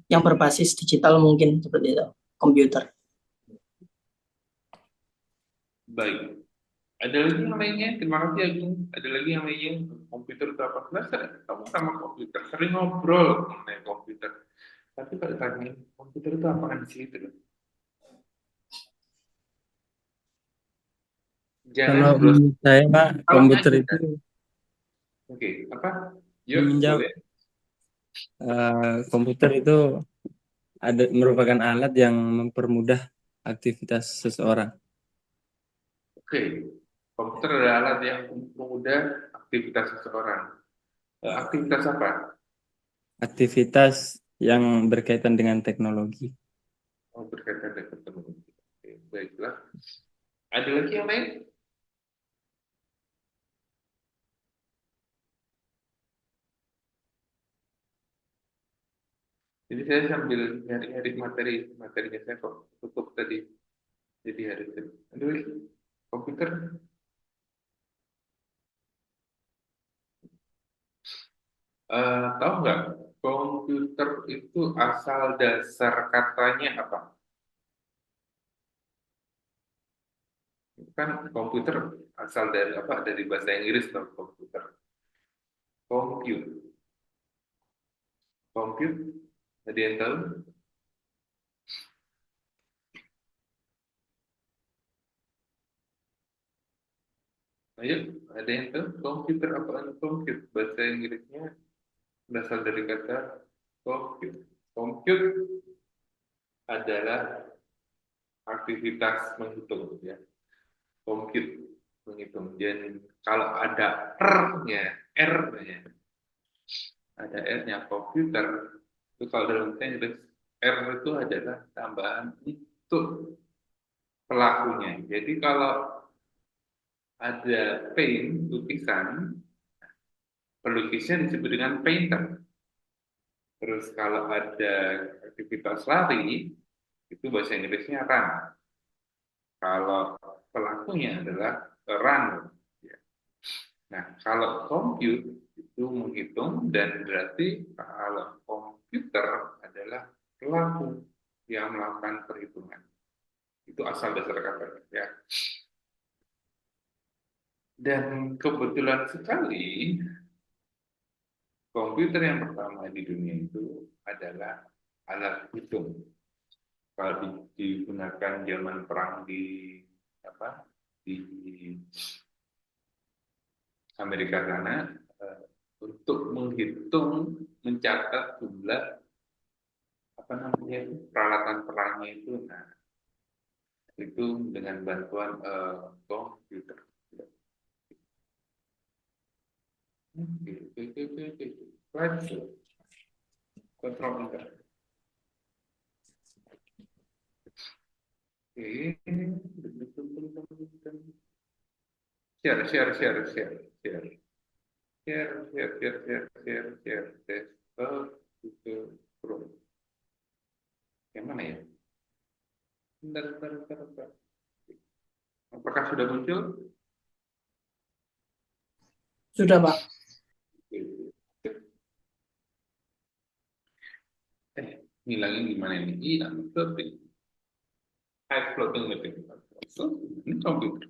yang berbasis digital mungkin seperti itu, komputer. Baik. Ada lagi yang lainnya? Terima kasih Agung. Ada lagi yang lainnya? Komputer itu apa? Kamu sama komputer. Sering ngobrol mengenai komputer. Tapi kalau tanya komputer itu apa kan di situ? Kalau Jangan menurut saya, Pak, Kalau komputer ngaji, itu Oke, apa? Yuk, menjawab boleh. komputer itu merupakan alat yang mempermudah aktivitas seseorang. Oke, komputer adalah alat yang memudah aktivitas seseorang. Aktivitas apa? Aktivitas yang berkaitan dengan teknologi. Oh, berkaitan dengan teknologi. Oke, baiklah. Ada lagi yang lain? Jadi saya sambil nyari-nyari materinya saya kok tutup tadi. Jadi hari ini. Aduh, komputer. Tahu nggak? Komputer itu asal dasar katanya apa? Kan komputer asal dari apa? Dari bahasa Inggris atau komputer. Compute. Compute. Ada yang tahu? Ayo, ada yang tahu? Komputer apaan compute? Bahasa Inggrisnya berasal dari kata compute. Compute adalah aktivitas menghitung, ya. Compute menghitung. Dan kalau ada R-nya, R-nya, ada R-nya komputer, itu kalau dalam bahasa Inggris, R itu adalah tambahan itu pelakunya. Jadi kalau ada paint, lukisan, pelukisnya disebut dengan painter. Terus kalau ada aktivitas lari, itu bahasa Inggrisnya run. Kalau pelakunya adalah run. Nah, kalau compute itu menghitung dan berarti kalau komputer adalah pelaku yang melakukan perhitungan. Itu asal dasar katanya, ya. Dan kebetulan sekali komputer yang pertama di dunia itu adalah alat hitung. Kalau digunakan zaman perang di apa di Amerika sana untuk menghitung, mencatat jumlah apa namanya itu peralatan perangnya itu, nah itu dengan bantuan komputer. Oke. Kontrol enter. Oke. Share. Desktop Google Chrome. Yang mana ya? Bentar. Apakah sudah muncul? Sudah, Pak. Ngilangin gimana ini? Hilang floating. High floating meeting. Ini komputer.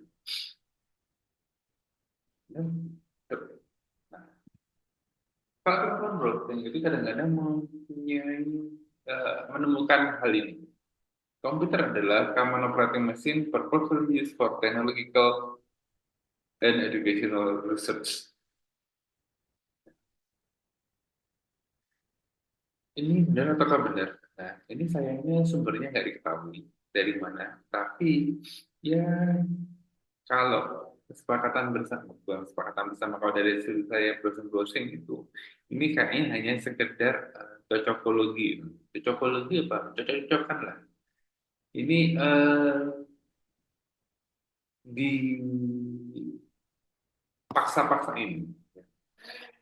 Nah, kalau floating itu kadang-kadang mempunyai menemukan hal ini. Komputer adalah common operating machine purposefully used for technological and educational research. Ini benar ataukah benar? Nah, ini sayangnya sumbernya nggak diketahui dari mana. Tapi ya kalau kesepakatan bersama, bukan kesepakatan bersama, kalau dari sisi saya browsing itu, ini kayaknya hanya sekedar cocokologi. Cocokologi apa? Cocok-cocokan lah. Ini dipaksa-paksain.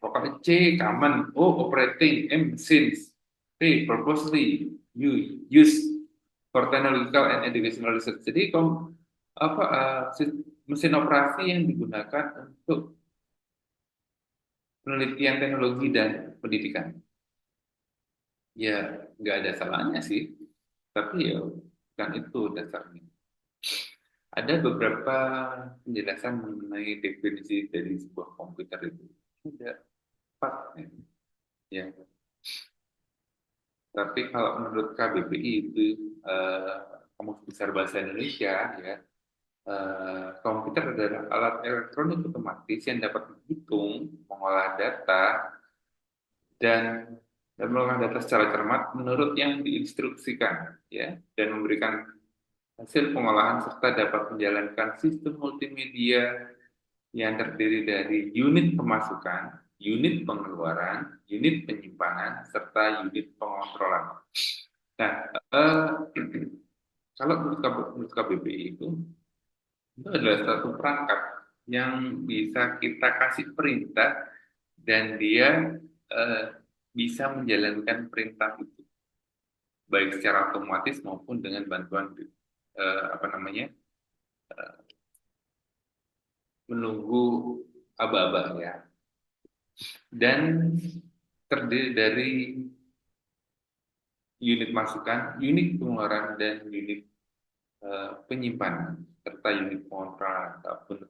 Pokoknya C common, O operating, M machines, P purposely used for technological and educational research. Jadi mesin operasi yang digunakan untuk penelitian teknologi dan pendidikan. Ya nggak ada salahnya sih, tapi ya bukan itu dasarnya. Ada beberapa penjelasan mengenai definisi dari sebuah komputer itu. Ada 4 ya. Tapi kalau menurut KBBI itu Kamus Besar Bahasa Indonesia ya, komputer adalah alat elektronik otomatis yang dapat menghitung, mengolah data dan mengolah data secara cermat menurut yang diinstruksikan ya, dan memberikan hasil pengolahan serta dapat menjalankan sistem multimedia yang terdiri dari unit pemasukan, unit pengeluaran, unit penyimpanan, serta unit pengontrolan. Nah, kalau menurut KBBI itu adalah satu perangkat yang bisa kita kasih perintah dan dia bisa menjalankan perintah itu, baik secara otomatis maupun dengan bantuan menunggu aba-aba ya. Dan terdiri dari unit masukan, unit pengeluaran, dan unit penyimpanan, serta unit pengontrolan.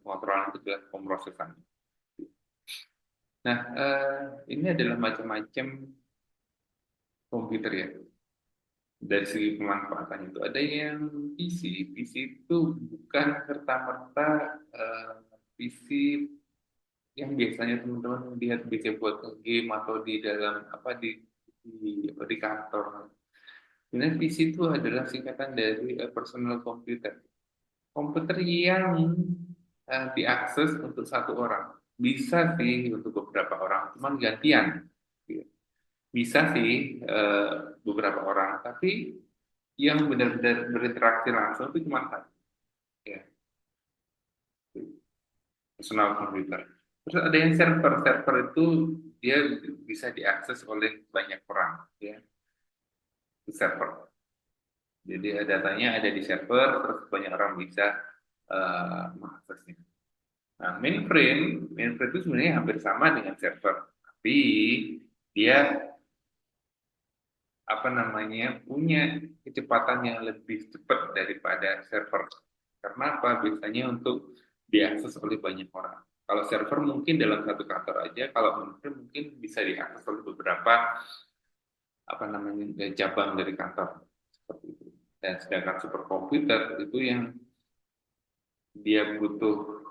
Pengontrolan itu adalah pemrosesan. Nah, ini adalah macam-macam komputer ya. Dari segi pemanfaatannya itu ada yang PC itu bukan serta-merta PC yang biasanya teman-teman lihat bisa buat game atau di dalam di kantor. Sebenarnya PC itu adalah singkatan dari personal computer. Komputer yang diakses untuk satu orang. Bisa sih untuk beberapa orang, cuman gantian. Bisa sih beberapa orang, tapi yang benar-benar berinteraksi langsung itu cuma satu. Ya. Personal computer. Terus ada yang server itu dia bisa diakses oleh banyak orang, ya. Di server. Jadi datanya ada di server, terus banyak orang bisa mengaksesnya. Nah, mainframe itu sebenarnya hampir sama dengan server, tapi dia punya kecepatan yang lebih cepat daripada server. Karena apa? Biasanya untuk diakses oleh banyak orang. Kalau server mungkin dalam satu kantor aja, kalau mainframe mungkin bisa diakses oleh beberapa cabang dari kantor seperti itu. Dan sedangkan superkomputer itu yang dia butuh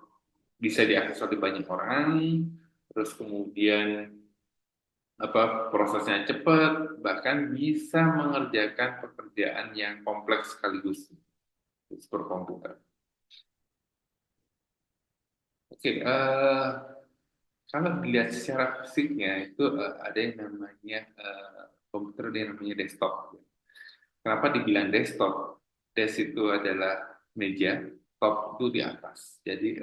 bisa diakses oleh banyak orang, terus kemudian prosesnya cepat, bahkan bisa mengerjakan pekerjaan yang kompleks sekaligus superkomputer. Oke, kalau dilihat secara fisiknya itu ada yang namanya komputer, ada yang namanya desktop. Kenapa dibilang desktop? Desk itu adalah meja, top itu di atas. Jadi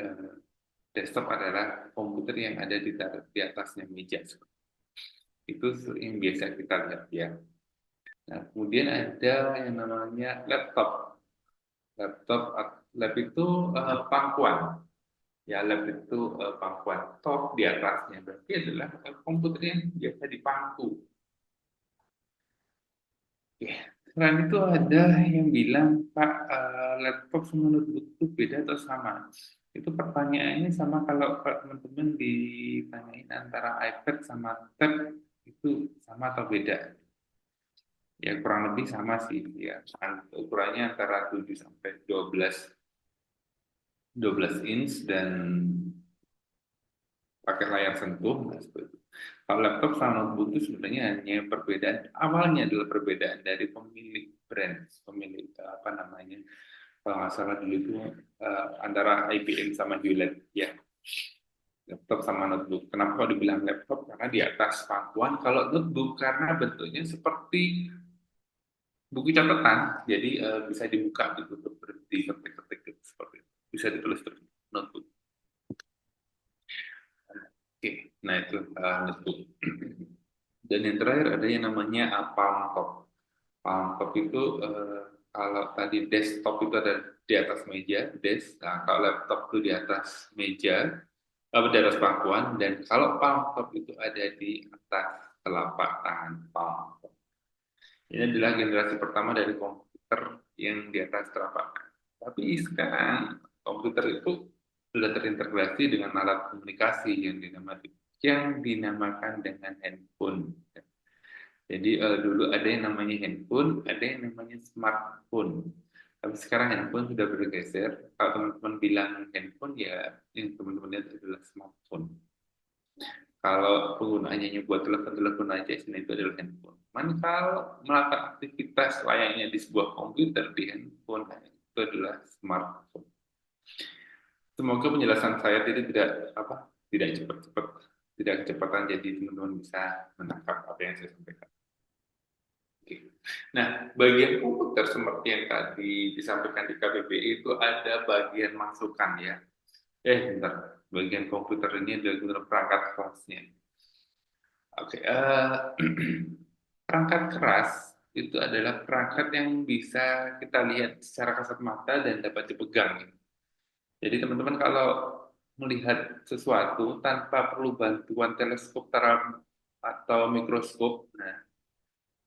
desktop adalah komputer yang ada di atasnya meja. Itu yang biasa kita lihat ya. Nah, kemudian ada yang namanya laptop. Lab itu pangkuan. Ya, lab itu pangkuan. Top di atasnya berarti adalah komputer yang biasa dipangku. Ya, selain itu ada yang bilang, Pak, laptop sama notebook itu beda atau sama? Itu pertanyaannya sama kalau teman-teman ditanyain antara iPad sama tab itu sama atau beda? Ya kurang lebih sama sih ya. Ukurannya antara 7 sampai 12 inch dan pakai layar sentuh. Nah, seperti itu. Kalau laptop sama notebook itu sebenarnya hanya perbedaan, awalnya adalah perbedaan dari pemilik brand, pemilik kalau nggak salah dulu itu antara IBM sama Hewlett ya. Laptop sama notebook. Kenapa kalau dibilang laptop? Karena di atas pangkuan. Kalau notebook karena bentuknya seperti buku catatan, jadi bisa dibuka, ditutup, berhenti, ketik-ketik gitu, seperti itu. Bisa ditulis terus notebook. Oke, nah itu notebook. Dan yang terakhir ada yang namanya palm top. Palm top itu kalau tadi desktop itu ada di atas meja, desk. Nah, kalau laptop itu di atas meja, di atas pangkuan, dan kalau palm top itu ada di atas telapak tangan, palm top. Ini adalah generasi pertama dari komputer yang di atas telapak tangan. Tapi sekarang komputer itu sudah terintegrasi dengan alat komunikasi yang dinamakan dengan handphone. Jadi dulu ada yang namanya handphone, ada yang namanya smartphone. Tapi sekarang handphone sudah bergeser. Kalau teman-teman bilang handphone, ya yang teman-teman lihat adalah smartphone. Kalau penggunaannya buat telepon-telepon aja, sebenarnya itu adalah handphone. Kalau melakukan aktivitas layaknya di sebuah komputer di handphone, itu adalah smartphone. Semoga penjelasan saya tidak cepat-cepat, tidak kecepatan, jadi teman-teman bisa menangkap apa yang saya sampaikan. Oke. Nah, bagian komputer seperti yang tadi disampaikan di KBBI itu ada bagian masukan ya. Bentar. Bagian komputer ini adalah perangkat kerasnya. Oke, perangkat keras itu adalah perangkat yang bisa kita lihat secara kasat mata dan dapat dipegang. Jadi teman-teman kalau melihat sesuatu tanpa perlu bantuan teleskop atau mikroskop, nah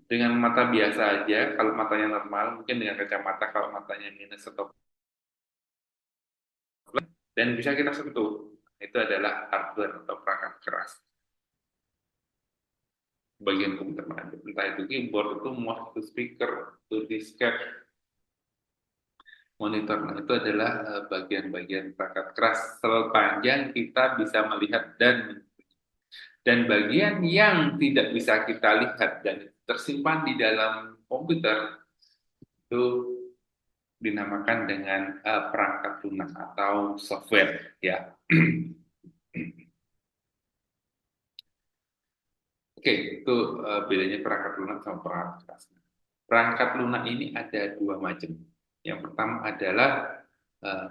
dengan mata biasa aja, kalau matanya normal, mungkin dengan kacamata kalau matanya minus atau dan bisa kita sentuh, itu adalah hardware atau perangkat keras. Bagian komputer mana, entah itu keyboard, itu mouse, itu speaker, itu disket, monitor. Nah, itu adalah bagian-bagian perangkat keras sepanjang kita bisa melihat dan bagian yang tidak bisa kita lihat dan tersimpan di dalam komputer itu dinamakan dengan perangkat lunak atau software ya. Oke, itu bedanya perangkat lunak sama perangkat keras. Perangkat lunak ini ada dua macam. Yang pertama adalah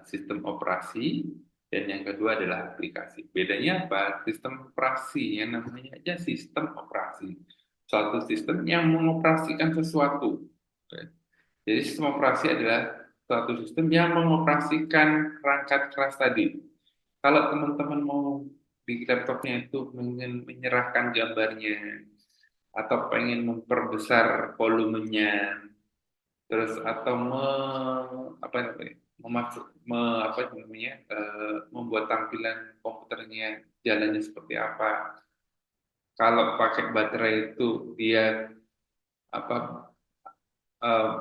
sistem operasi dan yang kedua adalah aplikasi. Bedanya apa? Sistem operasi yang namanya aja sistem operasi. Suatu sistem yang mengoperasikan sesuatu. Jadi sistem operasi adalah suatu sistem yang mengoperasikan perangkat keras tadi. Kalau teman-teman mau di laptopnya itu ingin menyerahkan gambarnya atau pengen memperbesar volumenya, terus atau membuat tampilan komputernya jalannya seperti apa. Kalau pakai baterai itu dia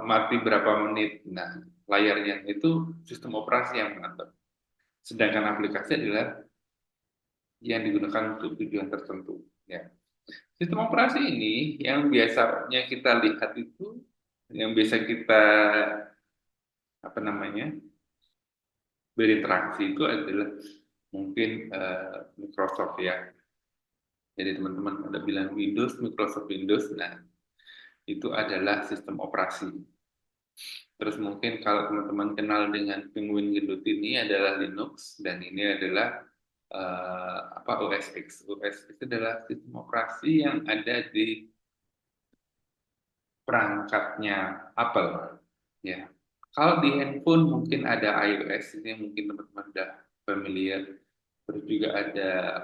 mati berapa menit. Nah, layarnya itu sistem operasi yang mengatur. Sedangkan aplikasi adalah yang digunakan untuk tujuan tertentu. Ya. Sistem operasi ini yang biasanya kita lihat itu, yang biasa kita berinteraksi itu adalah mungkin Microsoft ya. Jadi teman-teman ada bilang Windows, Microsoft Windows, nah itu adalah sistem operasi. Terus mungkin kalau teman-teman kenal dengan Penguin Gendut ini adalah Linux, dan ini adalah OS X. OS X adalah sistem operasi yang ada di perangkatnya Apple. Ya. Kalau di handphone mungkin ada iOS, ini mungkin teman-teman sudah familiar. Terus juga ada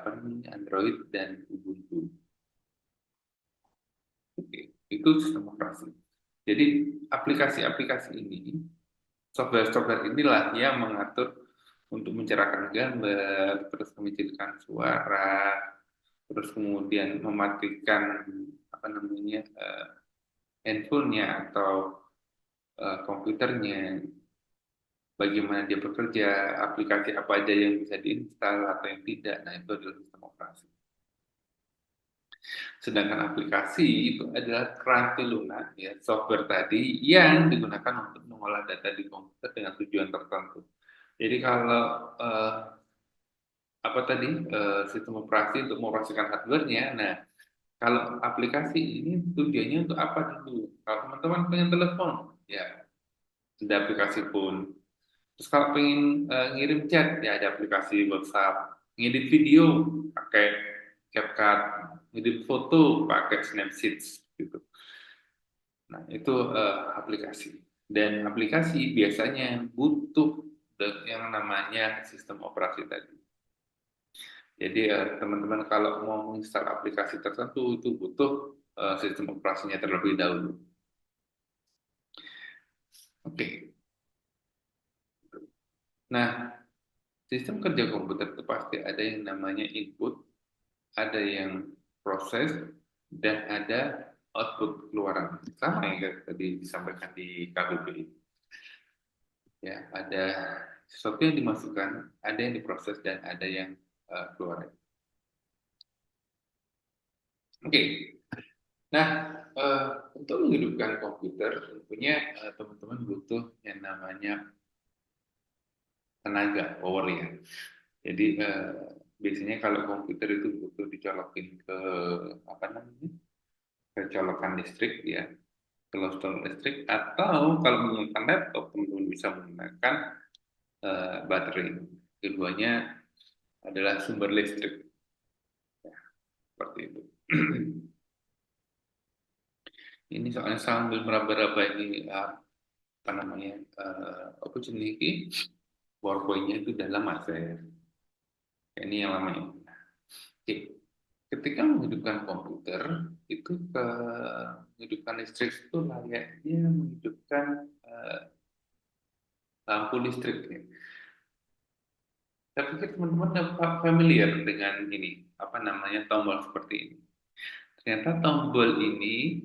Android dan Ubuntu. Oke, itu sistem operasi. Jadi aplikasi-aplikasi ini, software-software inilah yang mengatur untuk mencerahkan gambar, terus mengecilkan suara, terus kemudian mematikan handphonenya atau komputernya, bagaimana dia bekerja, aplikasi apa aja yang bisa diinstal atau yang tidak. Nah, itu adalah sistem operasi. Sedangkan aplikasi itu adalah keranti lunak, ya, software tadi yang digunakan untuk mengolah data di komputer dengan tujuan tertentu. Jadi kalau sistem operasi untuk mengoperasikan hardware-nya, nah kalau aplikasi ini tujuannya untuk apa dulu? Kalau teman-teman punya telepon, ya ada aplikasi phone. Terus kalau pengen ngirim chat, ya ada aplikasi WhatsApp. Ngedit video pakai CapCut, ngedit foto pakai Snapseed gitu. Nah, itu aplikasi. Dan aplikasi biasanya butuh yang namanya sistem operasi tadi. Jadi teman-teman kalau mau menginstal aplikasi tertentu itu butuh sistem operasinya terlebih dahulu. Oke. Nah, sistem kerja komputer itu pasti ada yang namanya input, ada yang proses, dan ada output keluaran. Sama yang tadi disampaikan di KBBI. Ya, ada sesuatu yang dimasukkan, ada yang diproses, dan ada yang keluar. Oke. Nah, untuk menghidupkan komputer, tentunya teman-teman butuh yang namanya tenaga, power ya. Jadi biasanya kalau komputer itu butuh dicolokin ke ke colokan listrik ya, ke listrik listrik, atau kalau menggunakan laptop teman-teman bisa menggunakan baterai. Keduanya adalah sumber listrik. Ya, seperti itu. Ini soalnya sambil meraba-raba ini apa jenis ini PowerPoint-nya itu udah lama saya. Ini yang lama ini. Oke. Ketika menghidupkan komputer itu menghidupkan listrik itu layaknya menghidupkan lampu listrik. Ya. Saya pikir teman-teman dapat familiar dengan ini, tombol seperti ini. Ternyata tombol ini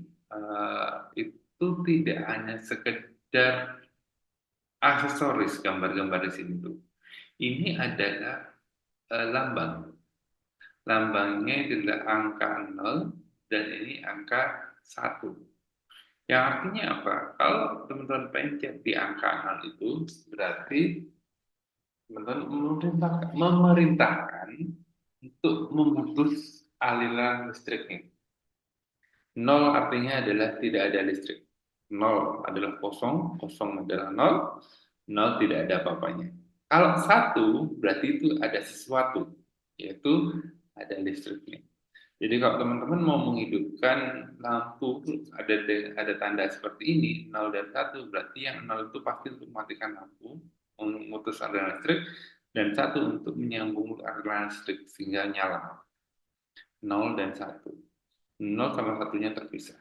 itu tidak hanya sekedar aksesoris gambar-gambar di sini tuh. Ini adalah lambang. Lambangnya adalah angka 0 dan ini angka 1. Yang artinya apa? Kalau teman-teman pencet di angka 0 itu berarti teman-teman memerintahkan untuk memutus aliran listriknya. 0 artinya adalah tidak ada listrik. 0 adalah kosong, kosong adalah 0, 0 tidak ada apa-apanya. Kalau 1 berarti itu ada sesuatu, yaitu ada listriknya. Jadi kalau teman-teman mau menghidupkan lampu ada tanda seperti ini 0 dan 1, berarti yang 0 itu pasti untuk mematikan lampu, memutus aliran listrik, dan 1 untuk menyambung aliran listrik sehingga nyala. 0 dan 1. 0 sama 1-nya terpisah.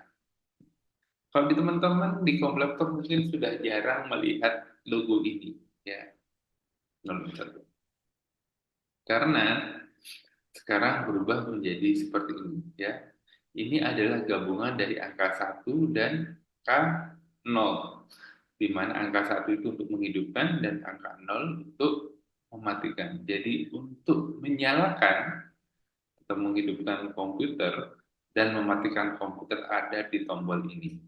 Kalau di teman-teman di laptop mungkin sudah jarang melihat logo ini, ya 0,1. Karena sekarang berubah menjadi seperti ini ya. Ini adalah gabungan dari angka 1 dan angka 0. Di mana angka 1 itu untuk menghidupkan dan angka 0 untuk mematikan. Jadi untuk menyalakan atau menghidupkan komputer dan mematikan komputer ada di tombol ini.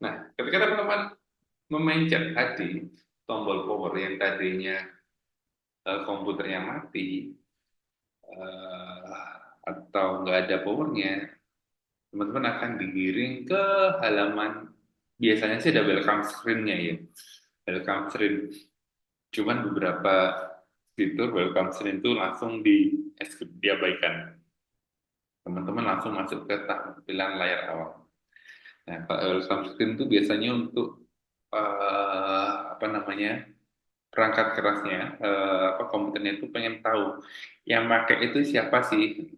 Nah, ketika teman-teman memencet tadi tombol power yang tadinya komputernya mati atau nggak ada powernya, teman-teman akan digiring ke halaman, biasanya sih ada welcome screen-nya ya, welcome screen. Cuman beberapa fitur welcome screen itu langsung diabaikan. Teman-teman langsung masuk ke tampilan layar awal. Nah, welcome screen itu biasanya untuk perangkat kerasnya, komputernya itu pengen tahu yang pakai itu siapa sih.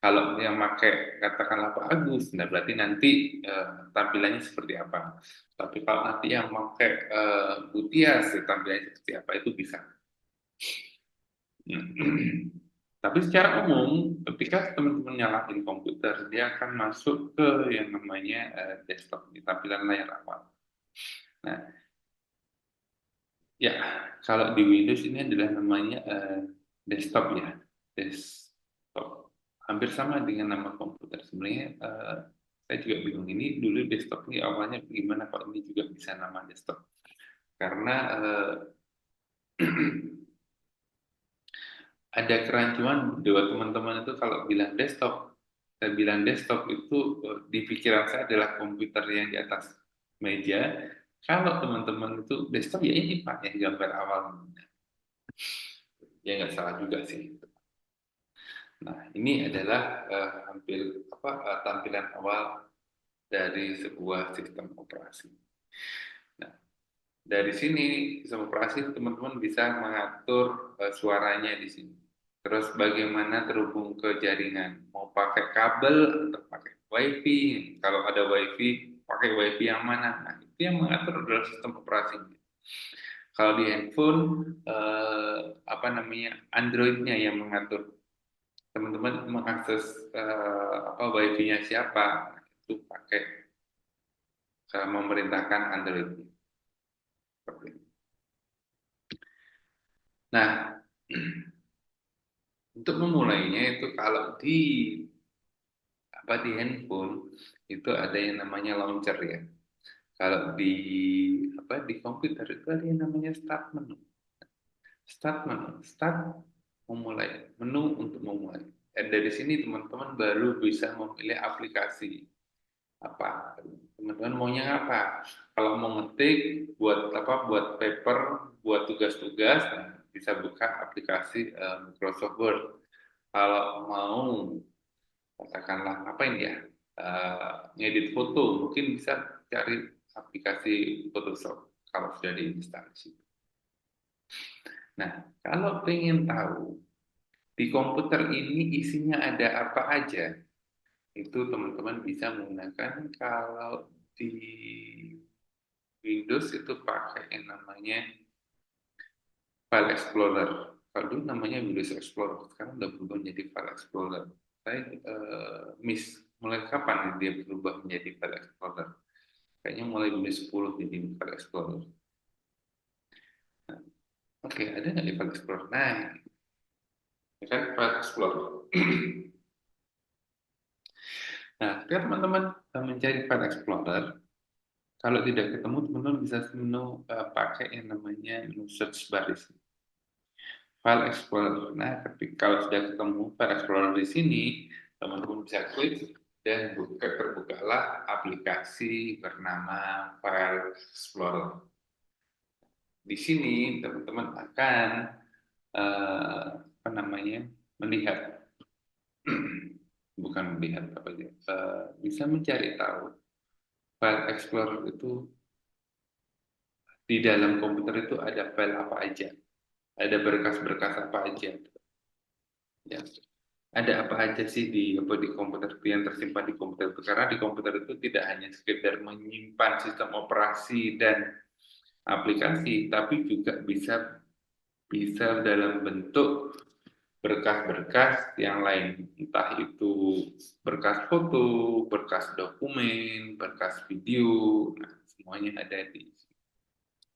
Kalau yang pakai katakanlah Pak Agus, nah berarti nanti tampilannya seperti apa. Tapi kalau nanti yang pakai Bu Tias, tampilannya seperti apa itu bisa. Tapi secara umum, ketika teman-teman nyalain komputer, dia akan masuk ke yang namanya desktop, di tampilan layar awal. Nah, ya, kalau di Windows ini adalah namanya desktop ya, desktop. Hampir sama dengan nama komputer. Sebenarnya saya juga bingung ini dulu desktop ini awalnya gimana kok ini juga bisa nama desktop. Karena ada kerancuan buat teman-teman itu kalau bilang desktop, saya bilang desktop itu di pikiran saya adalah komputer yang di atas meja. Kalau teman-teman itu desktop ya ini Pak yang gambar awal. Ya nggak salah juga sih. Nah ini adalah tampilan awal dari sebuah sistem operasi. Nah, dari sini sistem operasi teman-teman bisa mengatur suaranya di sini. Terus bagaimana terhubung ke jaringan, mau pakai kabel atau pakai WiFi. Kalau ada WiFi, pakai WiFi yang mana? Nah, itu yang mengatur adalah sistem operasinya. Kalau di handphone, Android-nya yang mengatur. Teman-teman mengakses WiFi-nya siapa, itu pakai memerintahkan Android. Nah, untuk memulainya itu kalau di handphone itu ada yang namanya launcher ya. Kalau di komputer itu ada yang namanya start menu. Start memulai, menu untuk memulai. Dan dari sini teman-teman baru bisa memilih aplikasi apa. Teman-teman maunya apa? Kalau mau ngetik buat paper, buat tugas-tugas, nah, bisa buka aplikasi Microsoft Word. Kalau mau katakanlah ngedit foto, mungkin bisa cari aplikasi Photoshop kalau sudah diinstal di situ. Nah, kalau pengen tahu di komputer ini isinya ada apa aja, itu teman-teman bisa menggunakan, kalau di Windows itu pakai yang namanya File Explorer. Kalau dulu namanya Windows Explorer, sekarang udah berubah menjadi File Explorer. Saya mulai kapan dia berubah menjadi File Explorer? Kayaknya mulai Windows 10 jadi File Explorer. Nah, oke, ada nggak di File Explorer? Nah, ini kan File Explorer. Nah, ketika teman-teman mencari File Explorer, kalau tidak ketemu, teman-teman bisa pakai yang namanya menu search bar di sini. File Explorer. Nah, kalau sudah ketemu File Explorer di sini, teman-teman bisa klik dan terbukalah aplikasi bernama File Explorer. Di sini teman-teman akan melihat, bukan melihat bisa mencari tahu File Explorer itu di dalam komputer itu ada file apa aja, ada berkas-berkas apa aja. Ya. ada apa aja sih di komputer itu yang tersimpan di komputer itu, karena di komputer itu tidak hanya sekedar menyimpan sistem operasi dan aplikasi, tapi juga bisa bisa dalam bentuk berkas-berkas yang lain, entah itu berkas foto, berkas dokumen, berkas video, nah, semuanya ada di sini.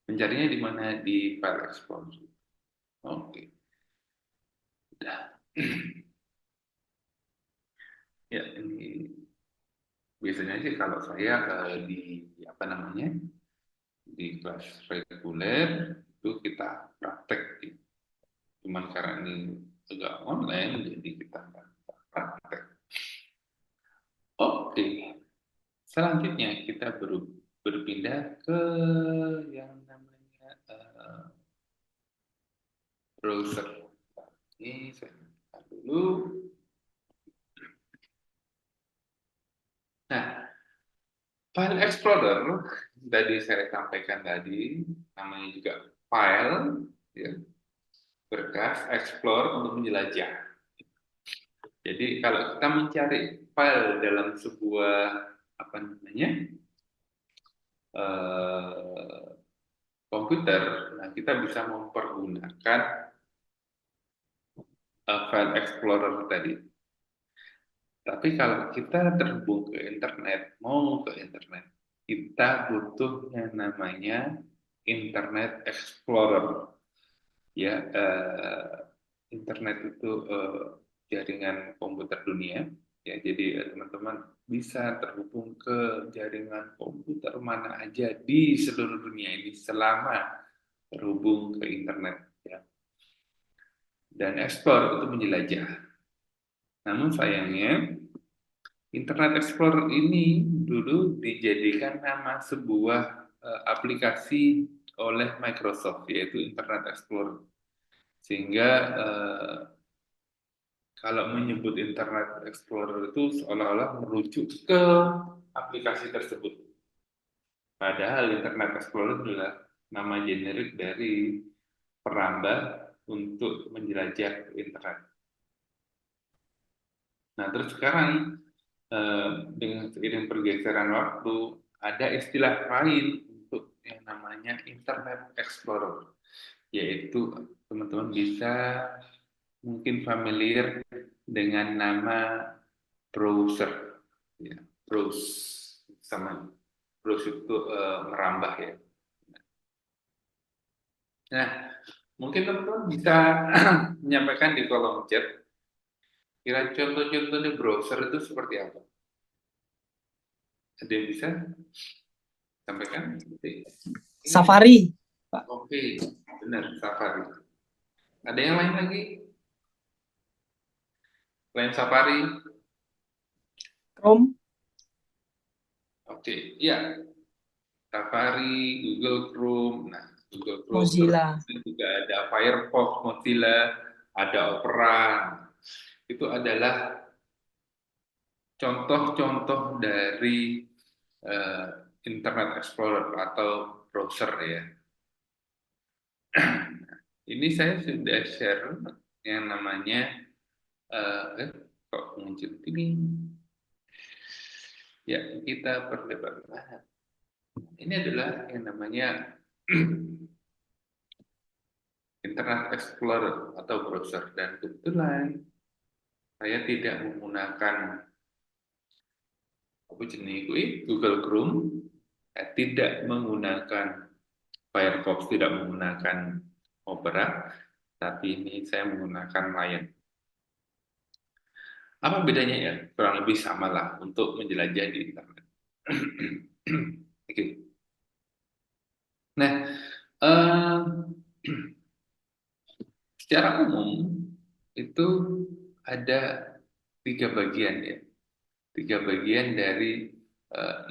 Mencarinya di mana? Di File Explorer. Oke, udah. Ya, ini biasanya sih kalau saya di apa namanya, di kelas reguler itu kita praktek. Cuman karena ini agak online, jadi kita praktek. Oke, selanjutnya kita berpindah ke yang namanya browser. Ini saya buka dulu. Nah, File Explorer tadi saya sampaikan tadi, namanya juga file, ya, berkas, explore untuk menjelajah. Jadi kalau kita mencari file dalam sebuah apa namanya komputer, nah kita bisa mempergunakan File Explorer tadi. Tapi kalau kita terhubung ke internet, mau ke internet, kita butuh yang namanya Internet Explorer. Ya, internet itu jaringan komputer dunia. Ya, jadi teman-teman bisa terhubung ke jaringan komputer mana aja di seluruh dunia ini selama terhubung ke internet. Ya. Dan explore itu menjelajah. Namun sayangnya Internet Explorer ini dulu dijadikan nama sebuah aplikasi oleh Microsoft, yaitu Internet Explorer. Sehingga kalau menyebut Internet Explorer itu seolah-olah merujuk ke aplikasi tersebut. Padahal Internet Explorer adalah nama generik dari perambah untuk menjelajah internet. Nah, terus sekarang dengan seiring pergeseran waktu, ada istilah lain untuk yang namanya Internet Explorer, yaitu teman-teman bisa mungkin familiar dengan nama browser, ya, browse sama browse itu merambah ya. Nah, mungkin teman-teman bisa menyampaikan di kolom chat, kira contoh-contoh di browser itu seperti apa? Ada yang bisa sampaikan? Safari, Pak. Oke, benar, Safari. Ada yang lain lagi? Selain Safari? Chrome, Oke, ya. Safari, Google Chrome. Nah, Google Chrome Mozilla. terus juga ada Firefox, Mozilla, ada Opera. Itu adalah contoh-contoh dari Internet Explorer atau browser ya. Ini saya sudah share yang namanya kok muncul ini. Ya, kita perdebatkan. Ini adalah yang namanya Internet Explorer atau browser, dan kebetulan saya tidak menggunakan apa jenis Google Chrome, tidak menggunakan Firefox, tidak menggunakan Opera, tapi ini saya menggunakan Lion. Apa bedanya ya? Kurang lebih sama lah untuk menjelajah di internet. Oke. Nah, secara umum itu ada 3 bagian ya, 3 bagian dari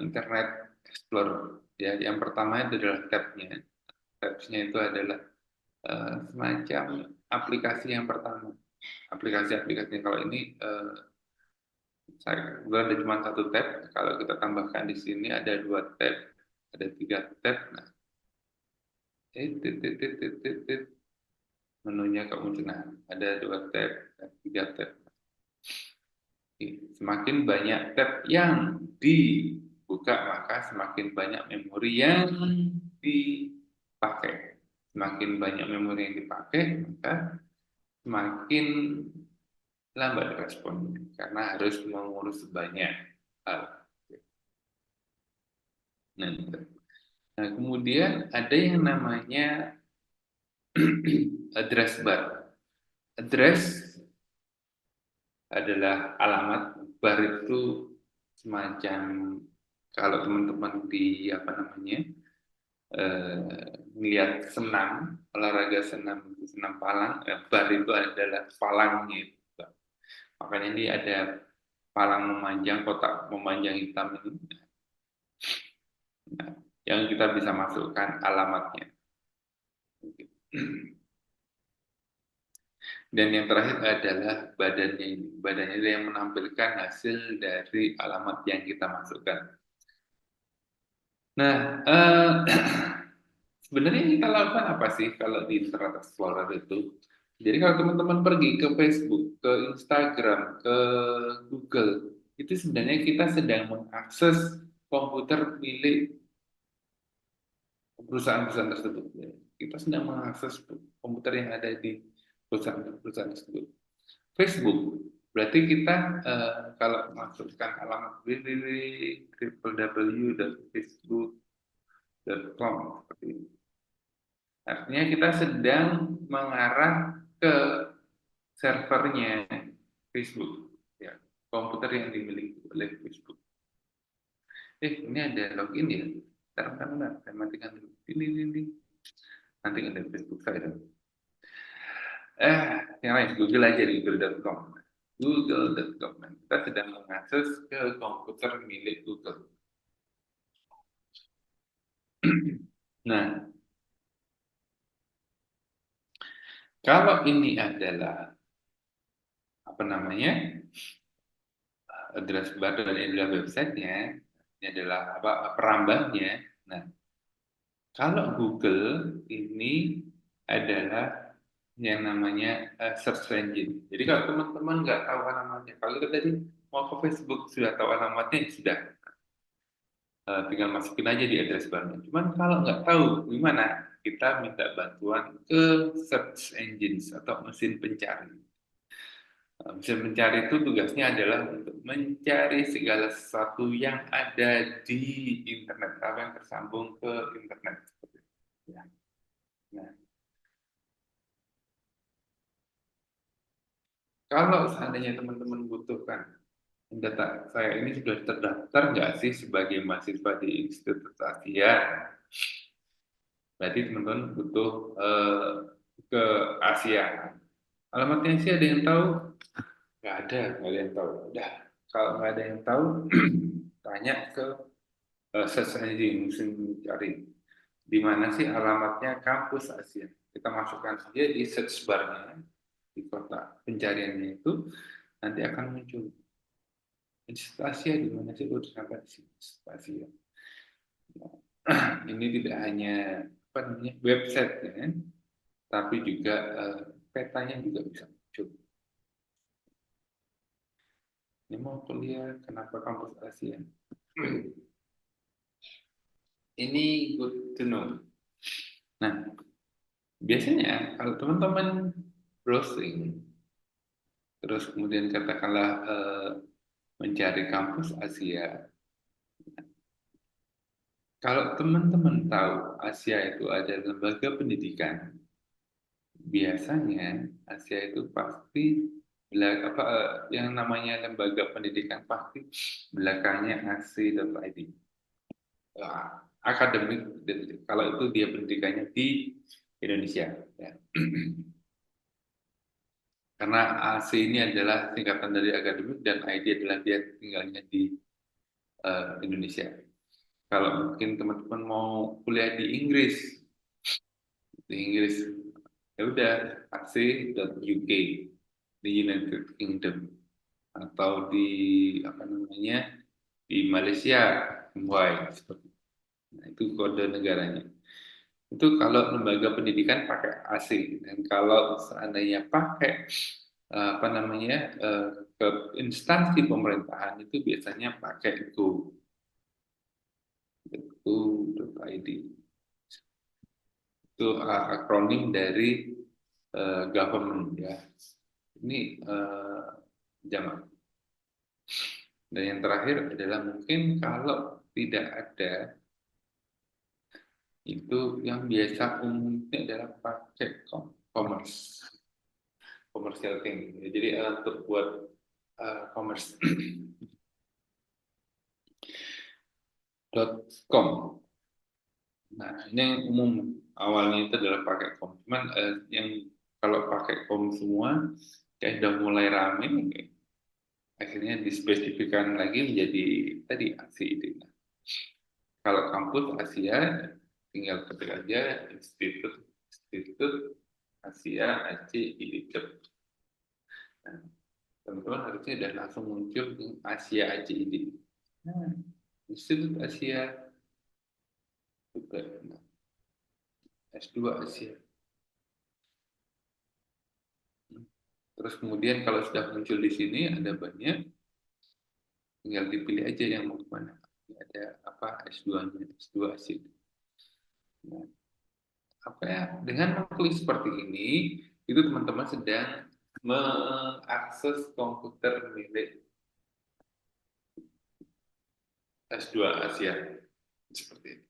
Internet Explorer. Ya, yang pertama itu adalah tab-nya. Tabs-nya itu adalah semacam aplikasi yang pertama. Aplikasi-aplikasinya kalau ini saya ada cuma 1 tab. Kalau kita tambahkan di sini ada 2 tab, ada 3 tab. Nah, menunya kemunculan ada 2 tab, 3 tab. Semakin banyak tab yang dibuka, maka semakin banyak memori yang dipakai. Semakin banyak memori yang dipakai, maka semakin lambat responnya karena harus mengurus banyak hal. Nah, kemudian ada yang namanya address bar. Address adalah alamat, bar itu semacam kalau teman-teman di apa namanya melihat senam, olahraga senam palang, bar itu adalah palangnya itu. Makanya ini ada palang memanjang, kotak memanjang hitam ini. Nah, yang kita bisa masukkan alamatnya. Dan yang terakhir adalah badannya ini. Badannya itu yang menampilkan hasil dari alamat yang kita masukkan. Nah, sebenarnya yang kita lakukan apa sih kalau di Internet Explorer itu? Jadi kalau teman-teman pergi ke Facebook, ke Instagram, ke Google, itu sebenarnya kita sedang mengakses komputer milik perusahaan-perusahaan tersebut. Kita sedang mengakses komputer yang ada di perusahaan-perusahaan tersebut. Facebook, berarti kita kalau masukkan alamat www.facebook.com seperti ini. Artinya kita sedang mengarah ke servernya Facebook, ya, komputer yang dimiliki oleh Facebook. Ini ada login ya. Bentar, saya matikan dulu. Ini. Nanti ada Facebook saya dong. Yang lain Google aja di google.com. Google.com. Kita sedang mengakses ke komputer milik Google. Nah, kalau ini adalah apa namanya address bar dan ini adalah websitenya, ini adalah apa perambahnya. Nah, kalau Google ini adalah yang namanya search engine. Jadi kalau teman-teman nggak tahu alamatnya, kalau kita tadi mau ke Facebook sudah tahu alamatnya, sudah tinggal masukin aja di address barnya. Cuman kalau nggak tahu gimana, kita minta bantuan ke search engines atau mesin pencari. Mesin pencari itu tugasnya adalah untuk mencari segala sesuatu yang ada di internet, atau yang tersambung ke internet. Ya. Nah, kalau seandainya teman-teman butuhkan data saya ini sudah terdaftar nggak sih sebagai mahasiswa di Institut Asia? Berarti teman-teman butuh ke Asia. Alamatnya sih ada yang tahu? Nggak ada yang tahu. Udah, kalau nggak ada yang tahu, tanya ke search engine, mesin cari. Di mana sih alamatnya kampus Asia? Kita masukkan saja di search bar-nya, di kotak pencariannya itu, nanti akan muncul. Institut Asia di mana sih? Ternyata di Institut Asia. Ini tidak hanya apa namanya website ya, tapi juga petanya juga bisa muncul. Ini mau kuliah kenapa kampus Asia? Ini good to know. Nah, biasanya kalau teman-teman browsing, terus kemudian katakanlah mencari kampus Asia. Kalau teman-teman tahu Asia itu ada lembaga pendidikan, biasanya Asia itu pasti yang namanya lembaga pendidikan pasti belakangnya ac.id. Akademik, kalau itu dia pendidikannya di Indonesia. Ya. Karena AC ini adalah singkatan dari akademik dan ID adalah dia tinggalnya di Indonesia. Kalau mungkin teman-teman mau kuliah di Inggris, ya udah ac.uk di United Kingdom atau di apa namanya di Malaysia, Mumbai seperti. Nah, itu kode negaranya. Itu kalau lembaga pendidikan pakai AC, dan kalau seandainya pakai apa namanya ke instansi pemerintahan itu biasanya pakai go.id. Itu akronim dari government ya. Ini jangan. Dan yang terakhir adalah mungkin kalau tidak ada itu yang biasa umumnya adalah pakai commercial thing. Jadi untuk buat commerce .com. Nah, ini yang umum awalnya itu adalah pakai com. Cuman yang kalau pakai com semua kayak udah mulai rame, akhirnya dispesifikan lagi menjadi tadi ACID. Nah, kalau kampus Asia tinggal ketik aja Institut Asia ACID. Nah, teman-teman harusnya udah langsung muncul di Asia ACID. Nah, Institut Asia juga. Nah, S2 Asia. Terus kemudian kalau sudah muncul di sini ada banyak, tinggal dipilih aja yang mau kemana. Ada apa S2-nya, S2 Asia. Nah, apa ya? Dengan mengklik seperti ini, itu teman-teman sedang mengakses komputer milik S2 Asia seperti itu.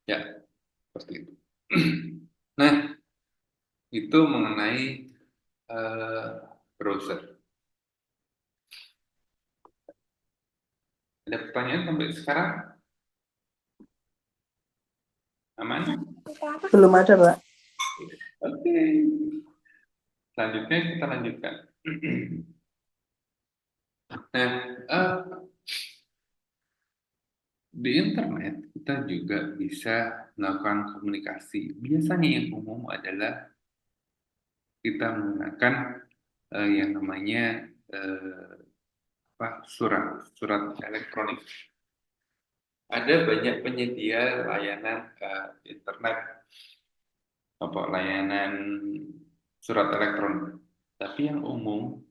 Ya, seperti itu. Nah, itu mengenai browser. Ada pertanyaan sampai sekarang? Aman? Belum ada, Pak. Oke. Selanjutnya kita lanjutkan. Nah, di internet kita juga bisa melakukan komunikasi. Biasanya yang umum adalah kita menggunakan yang namanya surat elektronik. Ada banyak penyedia layanan internet layanan surat elektronik. Tapi yang umum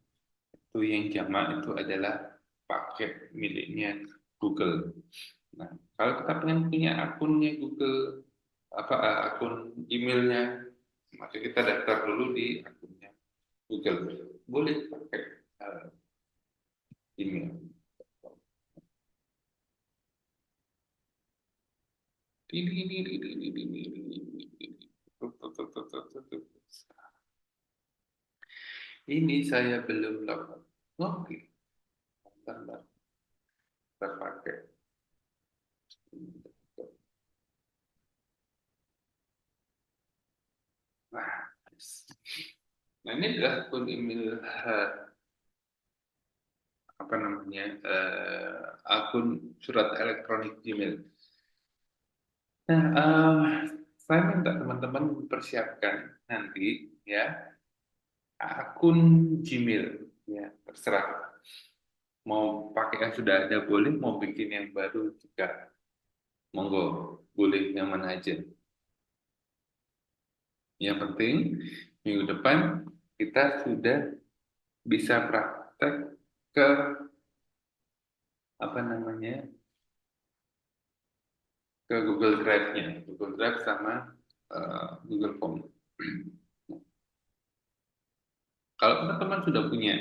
itu yang jamak itu adalah pakai miliknya Google. Nah, kalau kita pengen punya akunnya Google, akun emailnya, maka kita daftar dulu di akunnya Google. Boleh pakai email. Ini saya belum dapat. Oke. Bentar. Terpakai. Nah, ini adalah akun email akun surat elektronik Gmail. Nah, saya minta teman-teman persiapkan nanti ya akun Gmail ya, terserah mau pakai yang sudah ada boleh, mau bikin yang baru juga monggo, boleh yang mana aja. Yang penting minggu depan kita sudah bisa praktek ke ke Google Drive-nya, Google Drive sama Google Form. Kalau teman-teman sudah punya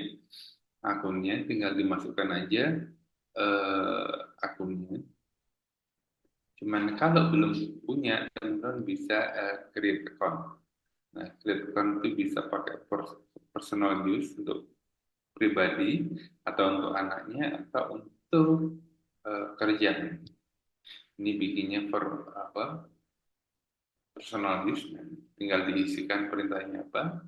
akunnya, tinggal dimasukkan aja akunnya. Cuman kalau belum punya, teman-teman bisa create account. Nah, create account itu bisa pakai personal use untuk pribadi, atau untuk anaknya, atau untuk kerja. Ini bikinnya personal use, tinggal diisikan perintahnya apa,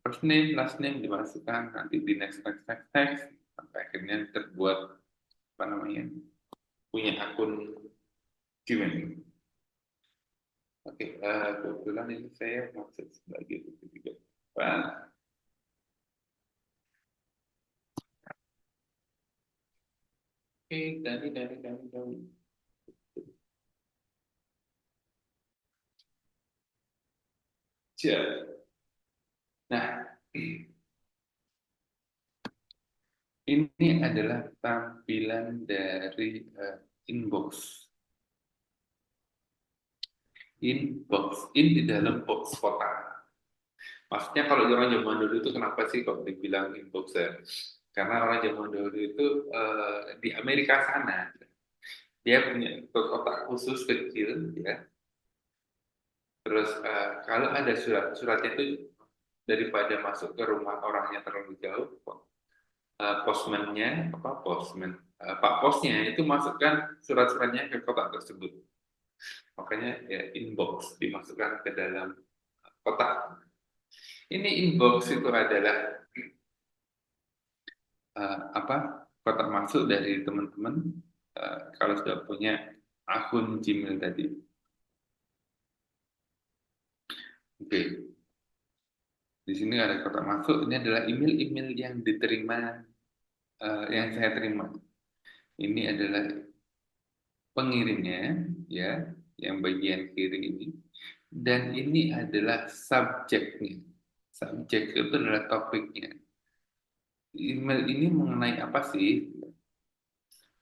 first name, last name dimasukkan, nanti di next, sampai akhirnya terbuat punya akun Gmail. Oke, kebetulan ini saya masuk sebagai ketiga. Oke, Dani. Nah, Ini adalah tampilan dari inbox. Inbox, in di dalam box kotak. Maksudnya kalau orang zaman dulu itu kenapa sih kok dibilang inbox ya? Karena orang zaman dulu itu di Amerika sana, dia punya kotak khusus kecil, ya. Terus kalau ada suratnya itu daripada masuk ke rumah orangnya terlalu jauh, postman-nya, Pak Posnya itu masukkan surat-suratnya ke kotak tersebut. Makanya ya inbox dimasukkan ke dalam kotak. Ini inbox itu adalah kotak masuk dari teman-teman kalau sudah punya akun Gmail tadi. Oke, di sini ada kotak masuk. Ini adalah email-email yang diterima, yang saya terima. Ini adalah pengirimnya, ya, yang bagian kiri ini. Dan ini adalah subjeknya. Subjek itu adalah topiknya. Email ini mengenai apa sih?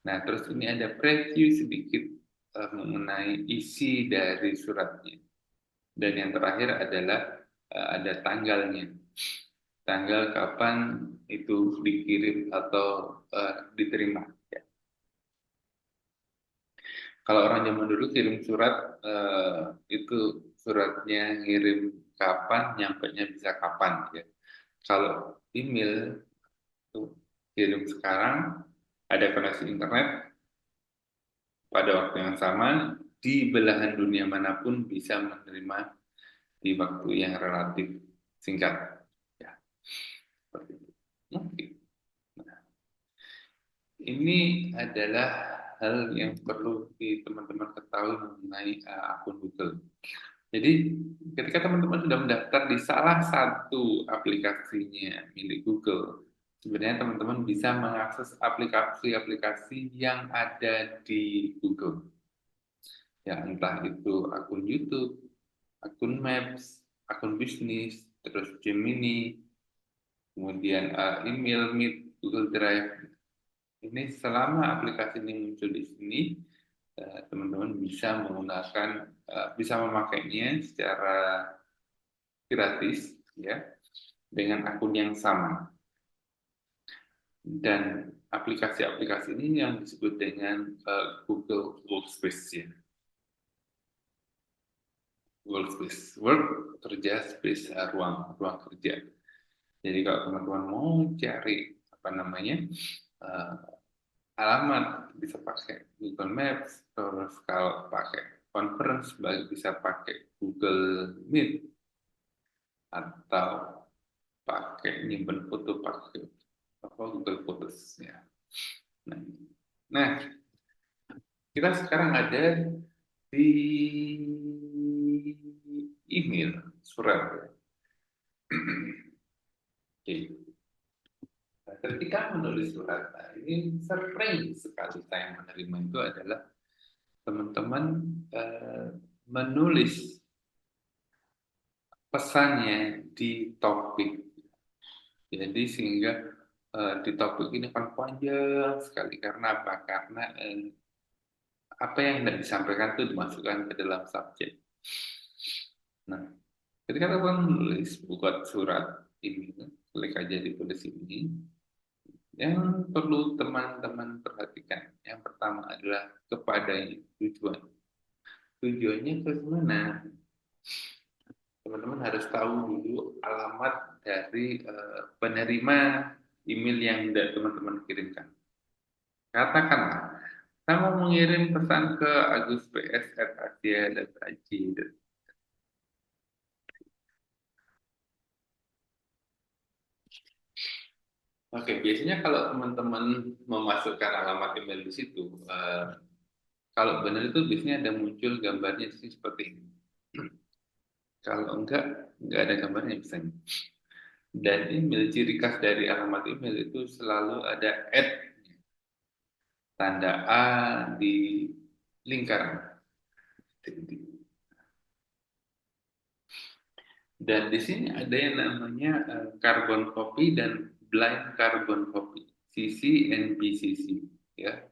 Nah, terus ini ada preview sedikit mengenai isi dari suratnya. Dan yang terakhir adalah ada tanggalnya. Tanggal kapan itu dikirim atau diterima. Ya. Kalau orang zaman dulu kirim surat, itu suratnya ngirim kapan, nyampainya bisa kapan. Ya. Kalau email itu kirim sekarang, ada koneksi internet, pada waktu yang sama, di belahan dunia manapun bisa menerima di waktu yang relatif singkat. Ya, seperti itu. Oke. Nah, ini adalah hal yang perlu teman-teman ketahui mengenai akun Google. Jadi, ketika teman-teman sudah mendaftar di salah satu aplikasinya milik Google, sebenarnya teman-teman bisa mengakses aplikasi-aplikasi yang ada di Google. Ya, entah itu akun YouTube, akun Maps, akun bisnis, terus Gemini, kemudian email, Meet, Google Drive. Ini selama aplikasi ini muncul di sini, teman-teman bisa menggunakan, bisa memakainya secara gratis, ya, dengan akun yang sama. Dan aplikasi-aplikasi ini yang disebut dengan Google Workspace, ya. Workspace, work kerja, space ruang kerja. Jadi kalau teman-teman mau cari apa namanya alamat, bisa pakai Google Maps. Terus kalau pakai conference bisa pakai Google Meet, atau pakai nyimpen foto pakai Google Photos, ya. Nah, kita sekarang ada di email, surat. Oke. Nah, ketika menulis surat, ini sering sekali saya menerima itu adalah teman-teman menulis pesannya di topik. Jadi sehingga di topik ini kan panjang sekali. Karena apa? Karena apa yang tidak disampaikan itu dimasukkan ke dalam subjek. Nah, ketika teman menulis buat surat ini, klik aja ditulis ini. Yang perlu teman-teman perhatikan, yang pertama adalah kepada tujuan. Tujuannya ke mana? Teman-teman harus tahu dulu alamat dari penerima email yang teman-teman kirimkan. Katakanlah, saya mau mengirim pesan ke agus.ps@asia.ac. Oke, biasanya kalau teman-teman memasukkan alamat email di situ, kalau benar itu biasanya ada muncul gambarnya di sini seperti ini. Kalau enggak ada gambarnya misalnya. Dan email, ciri khas dari alamat email itu selalu ada @ tanda A di lingkaran. Dan di sini ada yang namanya carbon copy dan blind carbon copy. CC and BCC ya.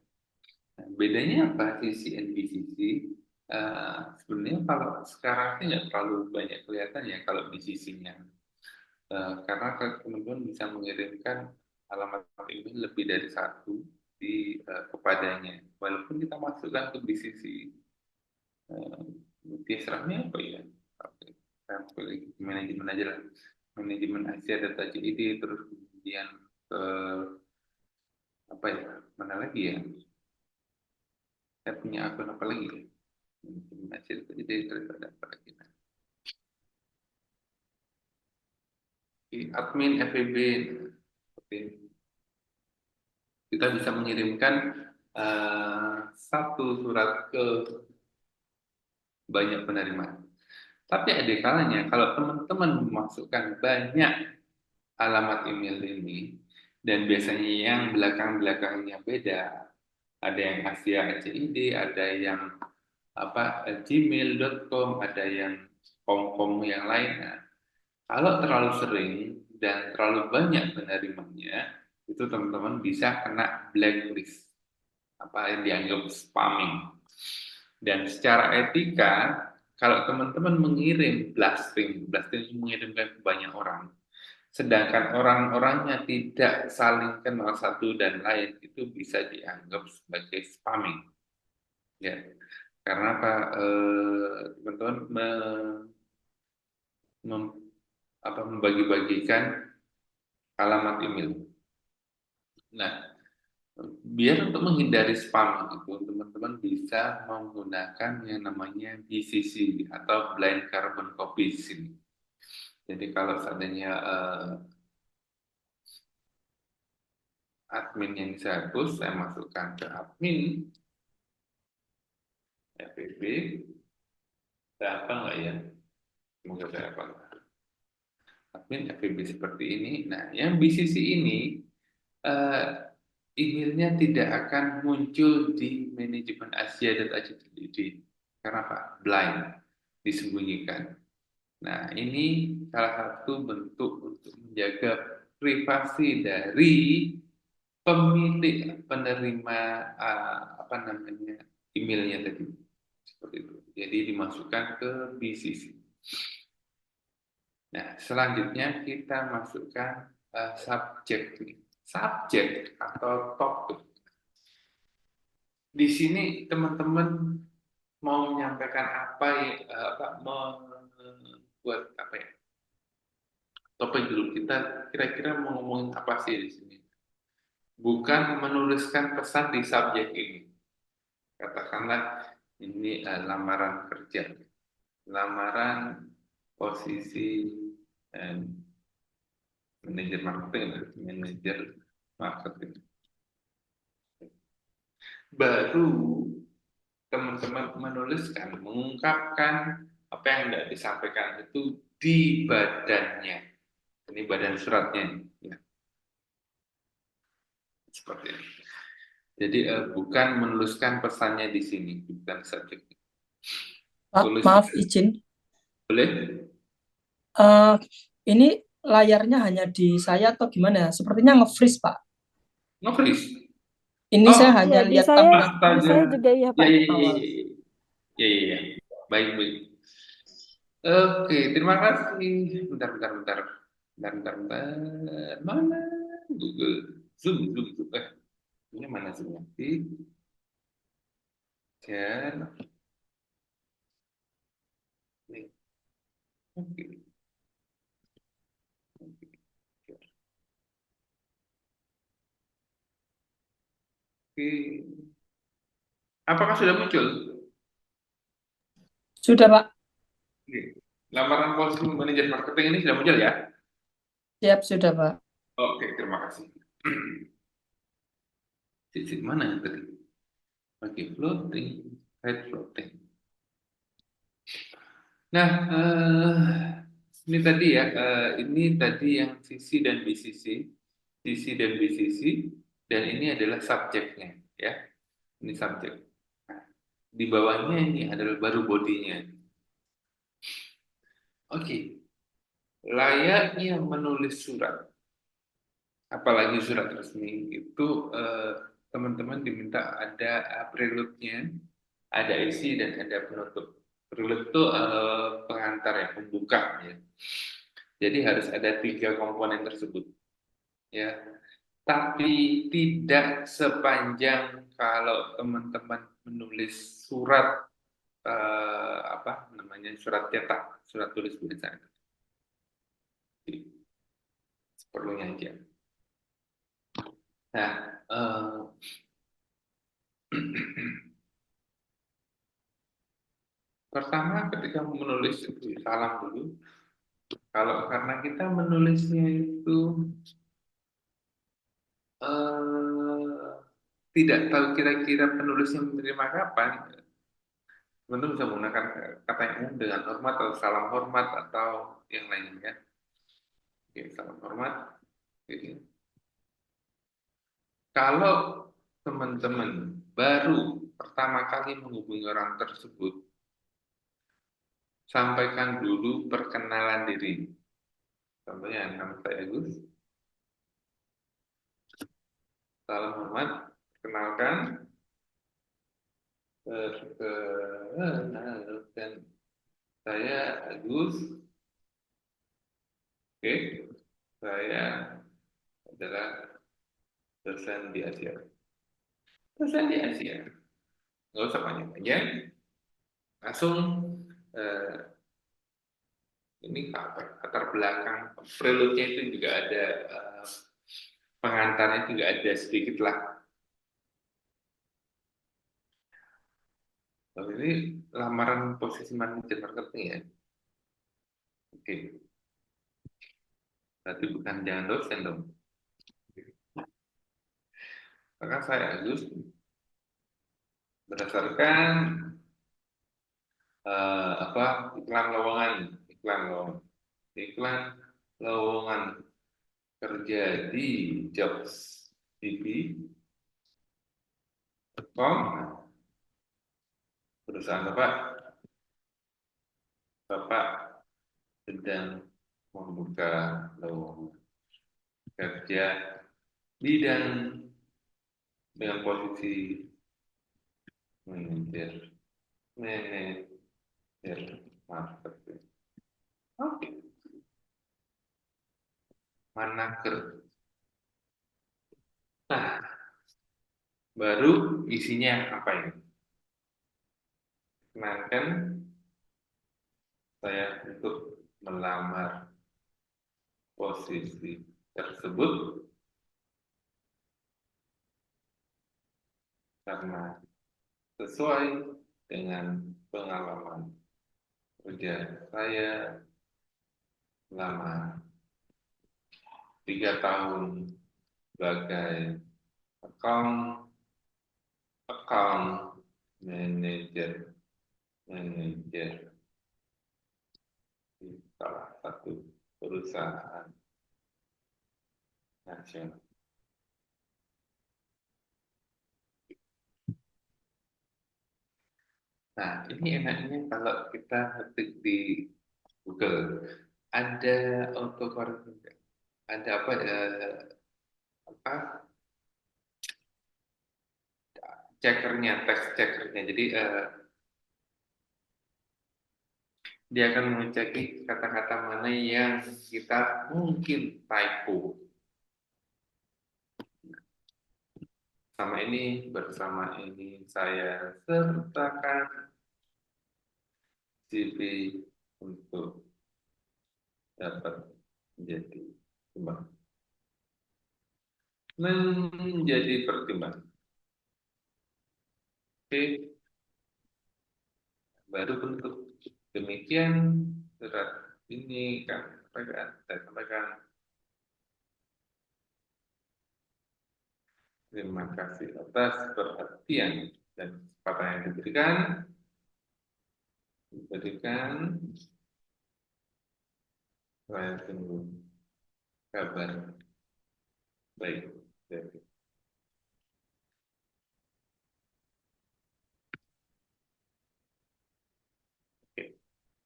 Nah, bedanya apa CC and BCC? Sebenarnya kalau sekarang ini nggak terlalu banyak kelihatan ya kalau BCC-nya. Karena teman-teman bisa mengirimkan alamat email lebih dari satu kepadanya. Walaupun kita masukkan ke BCC, serahnya apa ya? Oke, saya masuk lagi ke manajemen aja lah. Manajemen Asia.id, terus kemudian ke apa ya? Mana lagi ya? Saya punya akun apa lagi ya? Manajemen Asia.id, terus ada apa lagi? Admin FEB, seperti ini. Kita bisa mengirimkan satu surat ke banyak penerima. Tapi ada kalanya kalau teman-teman memasukkan banyak alamat email ini, dan biasanya yang belakang-belakangnya beda, ada yang Asia.id, ada yang gmail.com, ada yang kom yang lainnya. Kalau terlalu sering dan terlalu banyak penerimanya, itu teman-teman bisa kena blacklist, yang dianggap spamming. Dan secara etika, kalau teman-teman mengirim blasting itu mengirimkan ke banyak orang, sedangkan orang-orangnya tidak saling kenal satu dan lain, itu bisa dianggap sebagai spamming. Ya, karena apa? Teman-teman membagi-bagikan alamat email. Nah, biar untuk menghindari spam itu, teman-teman bisa menggunakan yang namanya BCC atau blind carbon copy di sini. Jadi kalau seandainya admin yang saya hapus, saya masukkan ke admin FEB, saya apa nggak ya? Semoga saya apa. Admin FEB seperti ini. Nah, yang BCC ini emailnya tidak akan muncul di manajemen Asia.id karena apa? Blind, disembunyikan. Nah, ini salah satu bentuk untuk menjaga privasi dari pemilik penerima emailnya tadi, seperti itu. Jadi dimasukkan ke BCC. Nah, selanjutnya kita masukkan subjek atau topik. Di sini teman-teman mau menyampaikan membuat topik dulu. Kita kira-kira mau ngomongin apa sih di sini? Bukan menuliskan pesan di subjek ini. Katakanlah ini lamaran kerja, lamaran posisi manajer marketing. Baru teman-teman menuliskan, mengungkapkan apa yang tidak disampaikan itu di badannya. Ini badan suratnya. Ya. Seperti ini. Jadi bukan menuliskan pesannya di sini, bukan subjeknya. Pak, maaf izin. Boleh? Ini layarnya hanya di saya atau gimana? Sepertinya nge-freeze, Pak. Nge-freeze? Ini saya hanya di lihat saya, tampilan. di saya juga ya, Pak. Ya. Baik. Oke, terima kasih. Bentar. Mana Google? Zoom. Ini mana Zoom? Share. Nih. Oke. Apakah sudah muncul? Sudah, Pak. Oke. Lamaran posisi manajer marketing ini sudah muncul ya? Siap, sudah, Pak. Oke, terima kasih. Titik mana yang tadi? Oke, floating, red floating. Nah, ini tadi ya, ini tadi yang CC dan BCC, dan ini adalah subjeknya, ya. Ini subjek. Nah, di bawahnya ini adalah baru bodinya. Oke, layaknya menulis surat apalagi surat resmi itu teman-teman diminta ada prelude-nya, ada isi dan ada penutup. Prelude itu pengantar ya, pembuka ya. Jadi harus ada 3 komponen tersebut ya. Tapi tidak sepanjang kalau teman-teman menulis surat apa namanya, surat cetak, surat tulis biasa. Seperlunya aja. Nah, pertama ketika menulis itu salam dulu. Kalau karena kita menulisnya itu tidak tahu kira-kira penulisnya menerima kapan, teman-teman bisa menggunakan kata yang umum dengan hormat atau salam hormat atau yang lainnya. Oke, salam hormat. Oke. Kalau teman-teman baru pertama kali menghubungi orang tersebut, sampaikan dulu perkenalan diri. Contohnya, nama saya Agus. Salam hormat. Kenalkan. Perkenalkan. Saya Agus. Oke. Saya adalah dosen di Asia. Dosen di Asia. Nggak usah panjang-panjang. Langsung ini latar belakang prelude-nya itu juga ada, pengantarnya juga ada sedikit lah. Lalu ini lamaran posisi manajer marketing ya. Oke. Berarti bukan jangan dosen dong. Maka saya Agus berdasarkan iklan lowongan kerja di jobs.db.com. Perusahaan Bapak sedang membuka lowongan kerja bidang dengan posisi manajer marketing. Oke. Manaker. Nah, baru isinya apa ini? Kenalkan saya untuk melamar posisi tersebut karena sesuai dengan pengalaman kerja saya selama 3 tahun sebagai account manager di salah satu perusahaan nasional. Nah, ini enaknya kalau kita ketik di Google, ada autocorrect, ada checkernya, text checkernya. Jadi dia akan mengecek kata-kata mana yang kita mungkin typo. Bersama ini saya sertakan CV untuk dapat menjadi pertimbangan. Oke, baru bentuk demikian surat ini saya sampaikan. Terima kasih atas perhatian dan kesempatan yang diberikan. Saya tunggu kabar baik dari. Oke.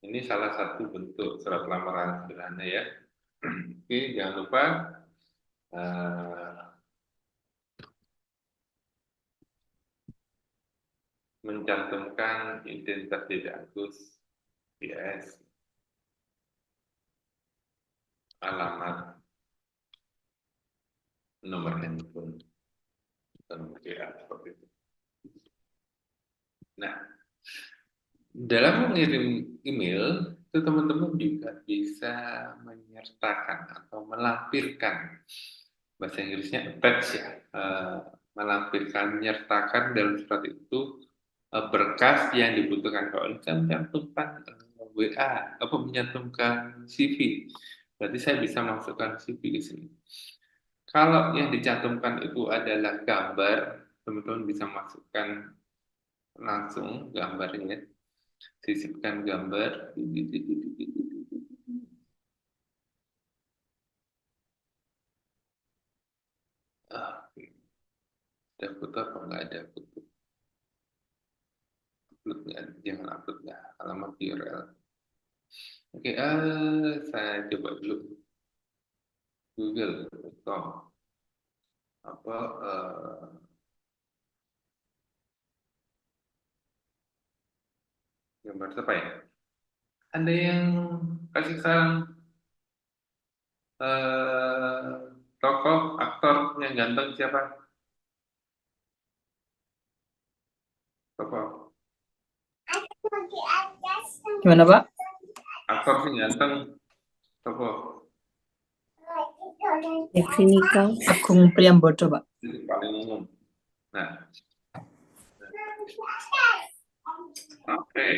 Ini salah satu bentuk surat lamaran sederhana ya. Oke, jangan lupa eh, mencantumkan identitas diri Agus, yes, alamat, nomor handphone, dan WA seperti itu. Nah, dalam mengirim email itu teman-teman juga bisa menyertakan atau melampirkan, bahasa Inggrisnya attach ya, melampirkan, menyertakan dalam surat itu berkas yang dibutuhkan. Kalau misalnya mencantumkan WA, apa mencantumkan CV, berarti saya bisa masukkan CV di sini. Kalau yang dicantumkan itu adalah gambar, teman-teman bisa masukkan langsung gambarnya, sisipkan gambar. Ada foto apa nggak ada foto? Upload nggak? Jangan upload lah, alamat URL. Oke, saya coba dulu google.com apa gambar apa ya? Ada yang kasih saran tokoh aktor yang ganteng siapa? Tokoh Gimana, Pak? aktor yang ganteng, tokoh Devinika. Agung Priambodo, Pak. itu paling umum. Nah, oke.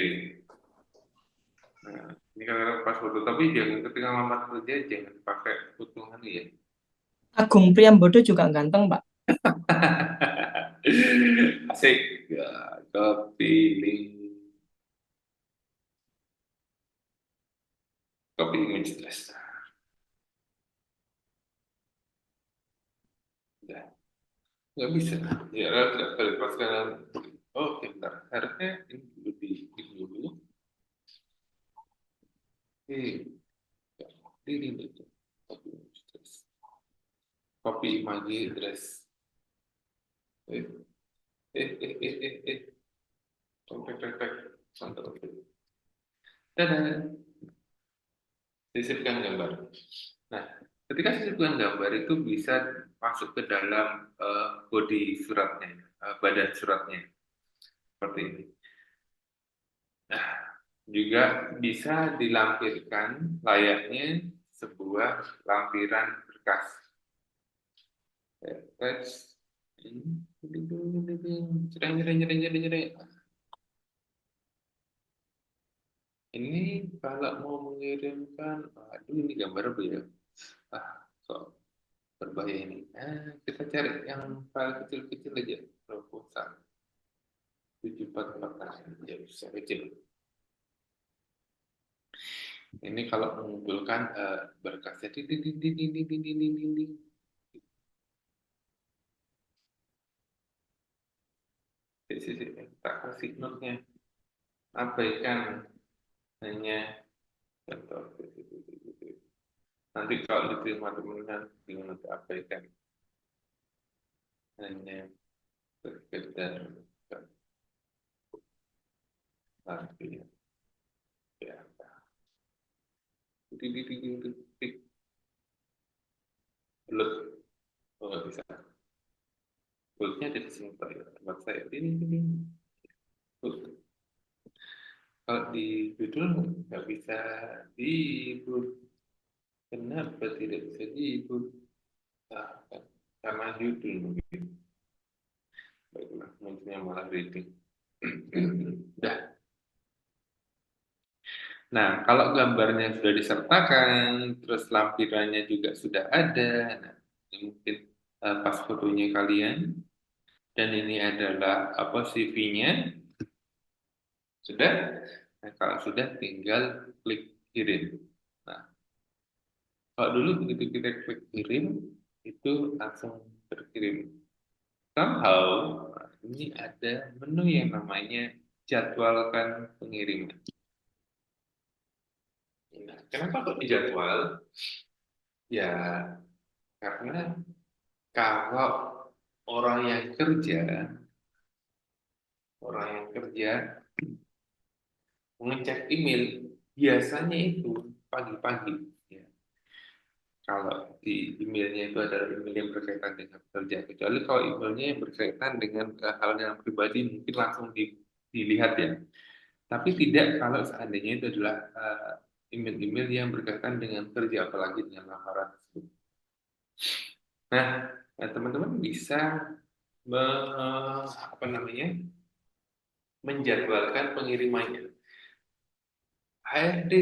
Nah, ini kan pas foto, tapi jangan ketika ngelamar kerja jangan pakai foto ya. Agung Priambodo juga ganteng, Pak. Asik. Ya, copy link. Copy image address. Ya, nggak bisa. Ya, tidak terlepaskan. Oh, bentar. Harusnya ini dulu di dulu. Ini itu. Copy image address. Copy image address. Mantap. Dadah. Sisipkan gambar. Nah, ketika sisipkan gambar itu bisa masuk ke dalam body suratnya, badan suratnya, seperti ini. Nah, juga bisa dilampirkan layaknya sebuah lampiran berkas. Let's ini kalau mau mengirimkan, aduh ini gambar apa ya? Kok berbahaya ini. Kita cari yang file kecil-kecil aja, proposal 744 ya bisa kecil. Ini kalau mengumpulkan berkasnya tak kasih notnya, abaikan hanya contoh. Nanti kalau diterima teman-teman bingung untuk abaikan hanya sekedar lagi ya. Belum, nggak bisa. Belumnya ada di sini Pak ya, tempat saya ini. Kalau di judul nggak bisa dihibur. Kenapa tidak bisa dihibur? Karena judul mungkin. Baiklah, munculnya malah reading. Dah. Nah, kalau gambarnya sudah disertakan, terus lampirannya juga sudah ada, nah, ini mungkin pas fotonya kalian, dan ini adalah apa CV-nya, sudah. Nah, kalau sudah tinggal klik kirim. Nah, kalau dulu begitu kita klik kirim, itu langsung terkirim. Somehow, ini ada menu yang namanya jadwalkan pengiriman. Nah, kenapa kok dijadwal? Ya, Karena kalau orang yang kerja mengecek email biasanya itu pagi-pagi. Ya. Kalau di emailnya itu adalah email yang berkaitan dengan kerja, kecuali kalau emailnya yang berkaitan dengan hal yang pribadi mungkin langsung dilihat ya. Tapi tidak kalau seandainya itu adalah email-email yang berkaitan dengan kerja, apalagi dengan lamaran tersebut. Nah, teman-teman bisa menjadwalkan pengirimannya. HRD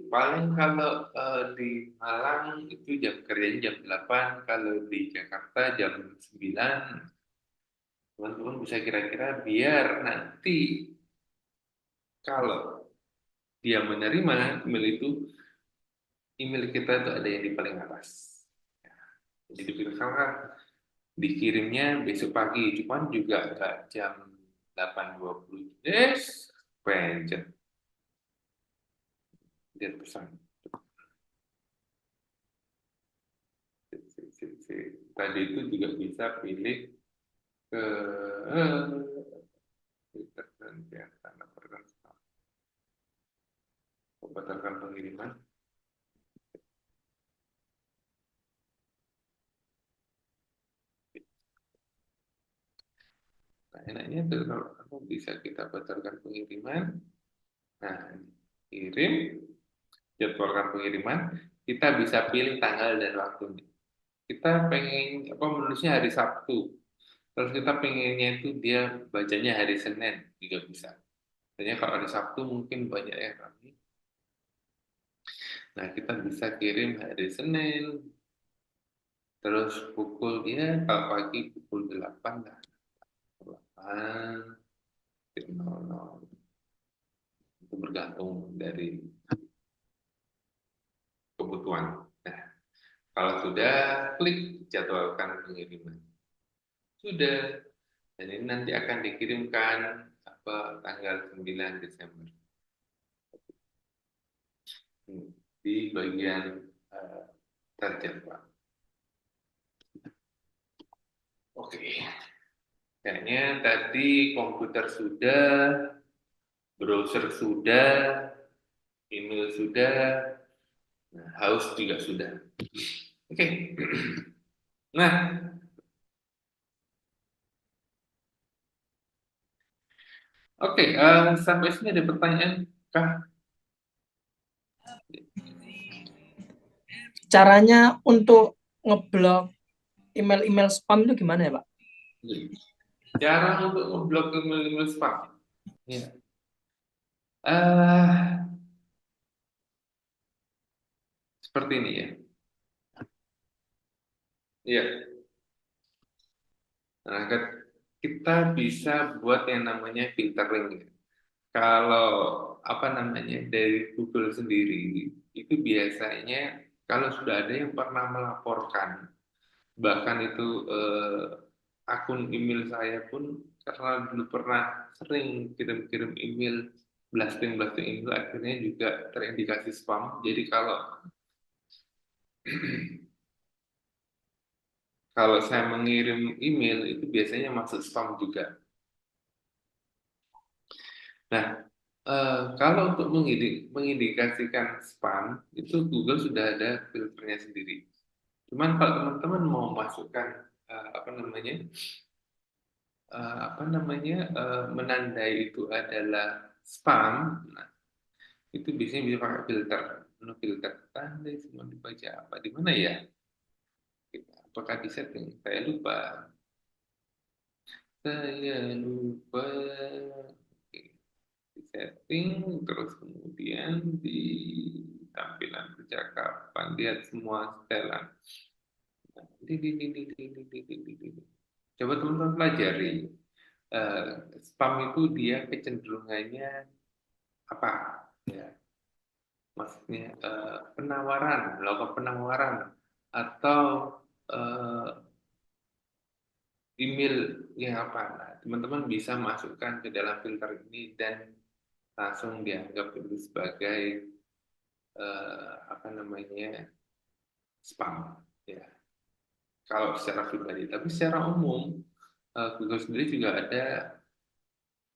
paling kalau di Malang itu jam kerjanya jam 8, kalau di Jakarta jam 9. Teman-teman bisa kira-kira biar nanti kalau dia menerima email itu, email kita itu ada yang di paling atas. Jadi diperkirakan dikirimnya besok pagi, cuman juga nggak jam 8.20. Pencet. Dia pesan. Tadi itu juga bisa pilih ke membatalkan pengiriman. Nah, enaknya itu kalau bisa kita batalkan pengiriman. Nah, kirim, jadwalkan pengiriman, kita bisa pilih tanggal dan waktunya. Kita pengen menulisnya hari Sabtu, terus kita pengennya itu dia bacanya hari Senin juga bisa. Artinya kalau hari Sabtu mungkin banyak yang ramai. Nah, kita bisa kirim hari Senin, terus pukul kalau pagi pukul 8 lah. 8, 00. Itu bergantung dari kebutuhan. Nah, kalau sudah, klik jadwalkan pengiriman. Sudah. Dan ini nanti akan dikirimkan tanggal 9 Desember. Di bagian terjadwal. Oke. Kayaknya tadi komputer sudah, browser sudah, email sudah, nah, house juga sudah. Oke. Nah, oke, sampai sini ada pertanyaan kah? Caranya untuk ngeblok email-email spam itu gimana ya, Pak? Cara untuk ngeblok email spam. Ya. Seperti ini ya. Ya. Nah, kita bisa buat yang namanya filtering. Kalau dari Google sendiri itu biasanya kalau sudah ada yang pernah melaporkan, bahkan itu akun email saya pun karena dulu pernah sering kirim-kirim email, blasting email, akhirnya juga terindikasi spam. Jadi kalau saya mengirim email itu biasanya masuk spam juga. Nah, kalau untuk mengindikasikan spam itu Google sudah ada filternya sendiri. Cuman kalau teman-teman mau masukkan menandai itu adalah spam, nah, itu biasanya bisa pakai filter. Filter tandai semua dibaca apa di mana ya? Apakah di setting? Saya lupa. Oke. Di setting, terus kemudian di tampilan percakapan lihat semua setelan. Coba teman-teman pelajari. Spam itu dia kecenderungannya apa? Ya. Maksudnya melakukan penawaran atau email yang apa? Nah, teman-teman bisa masukkan ke dalam filter ini dan langsung dianggap itu sebagai spam, ya. kalau secara pribadi. Tapi secara umum, Google sendiri juga ada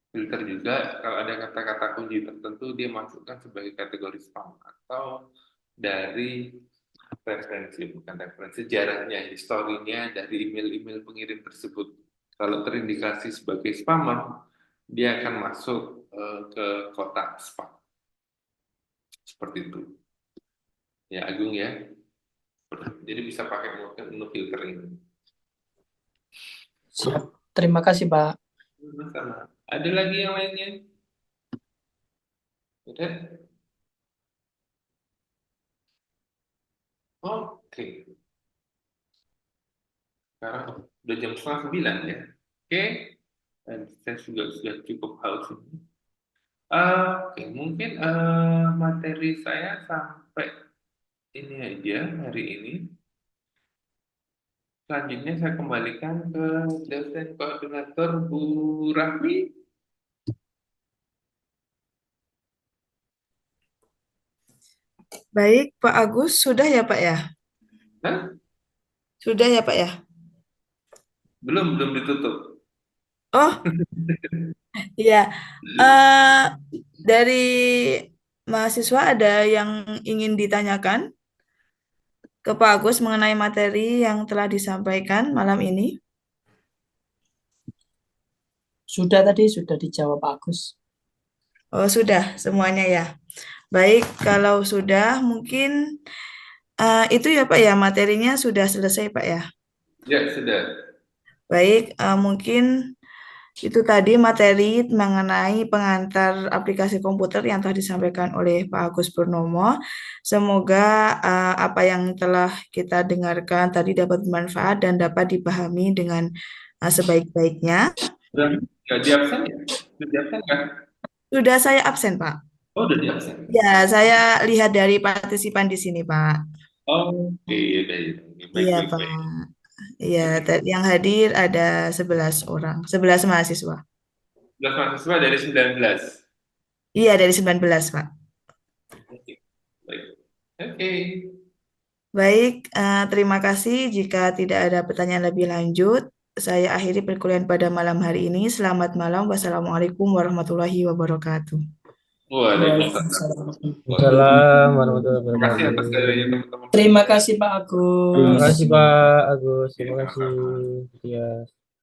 filter juga. Kalau ada kata-kata kunci tertentu, dia masukkan sebagai kategori spam atau dari bukan referensi, sejarahnya, historinya dari email-email pengirim tersebut. Kalau terindikasi sebagai spammer, dia akan masuk ke kotak spam. Seperti itu. Ya, Agung ya. Jadi bisa pakai menu filter ini. Siap. Terima kasih, Pak. Sama. Ada lagi yang lainnya? Udah? Oke. Sekarang udah jam 8:30 ya. Oke. Dan saya sudah cukup haus ini. Oke, mungkin materi saya sampai ini aja hari ini. Selanjutnya saya kembalikan ke dosen koordinator Bu Rahmi. Baik, Pak Agus, sudah ya Pak ya? Hah? Sudah ya Pak ya? Belum ditutup. Oh, iya. Eh, dari mahasiswa ada yang ingin ditanyakan ke Pak Agus mengenai materi yang telah disampaikan malam ini? Sudah dijawab Pak Agus. Oh, sudah semuanya ya. Baik, kalau sudah mungkin itu ya Pak ya, materinya sudah selesai Pak ya. Ya, sudah. Baik, mungkin itu tadi materi mengenai pengantar aplikasi komputer yang telah disampaikan oleh Pak Agus Purnomo. Semoga apa yang telah kita dengarkan tadi dapat bermanfaat dan dapat dipahami dengan sebaik-baiknya. Sudah di absen ya? Sudah di absen kan? Sudah saya absen, Pak. Oh, udah di absen. Ya, saya lihat dari partisipan di sini, Pak. Oke, ya. Iya, Pak. Iya, yang hadir ada 11 orang, 11 mahasiswa. 11 mahasiswa dari 19. Iya, dari 19, Pak. Oke. Baik, terima kasih. Jika tidak ada pertanyaan lebih lanjut, saya akhiri perkuliahan pada malam hari ini. Selamat malam. Wassalamualaikum warahmatullahi wabarakatuh. Waalaikumsalam. Waalaikumsalam warahmatullahi Terima kasih atas wabarakatuh. kehadirannya teman-teman. Terima kasih Pak Agus. Terima kasih Pak Agus. Terima kasih. Ya.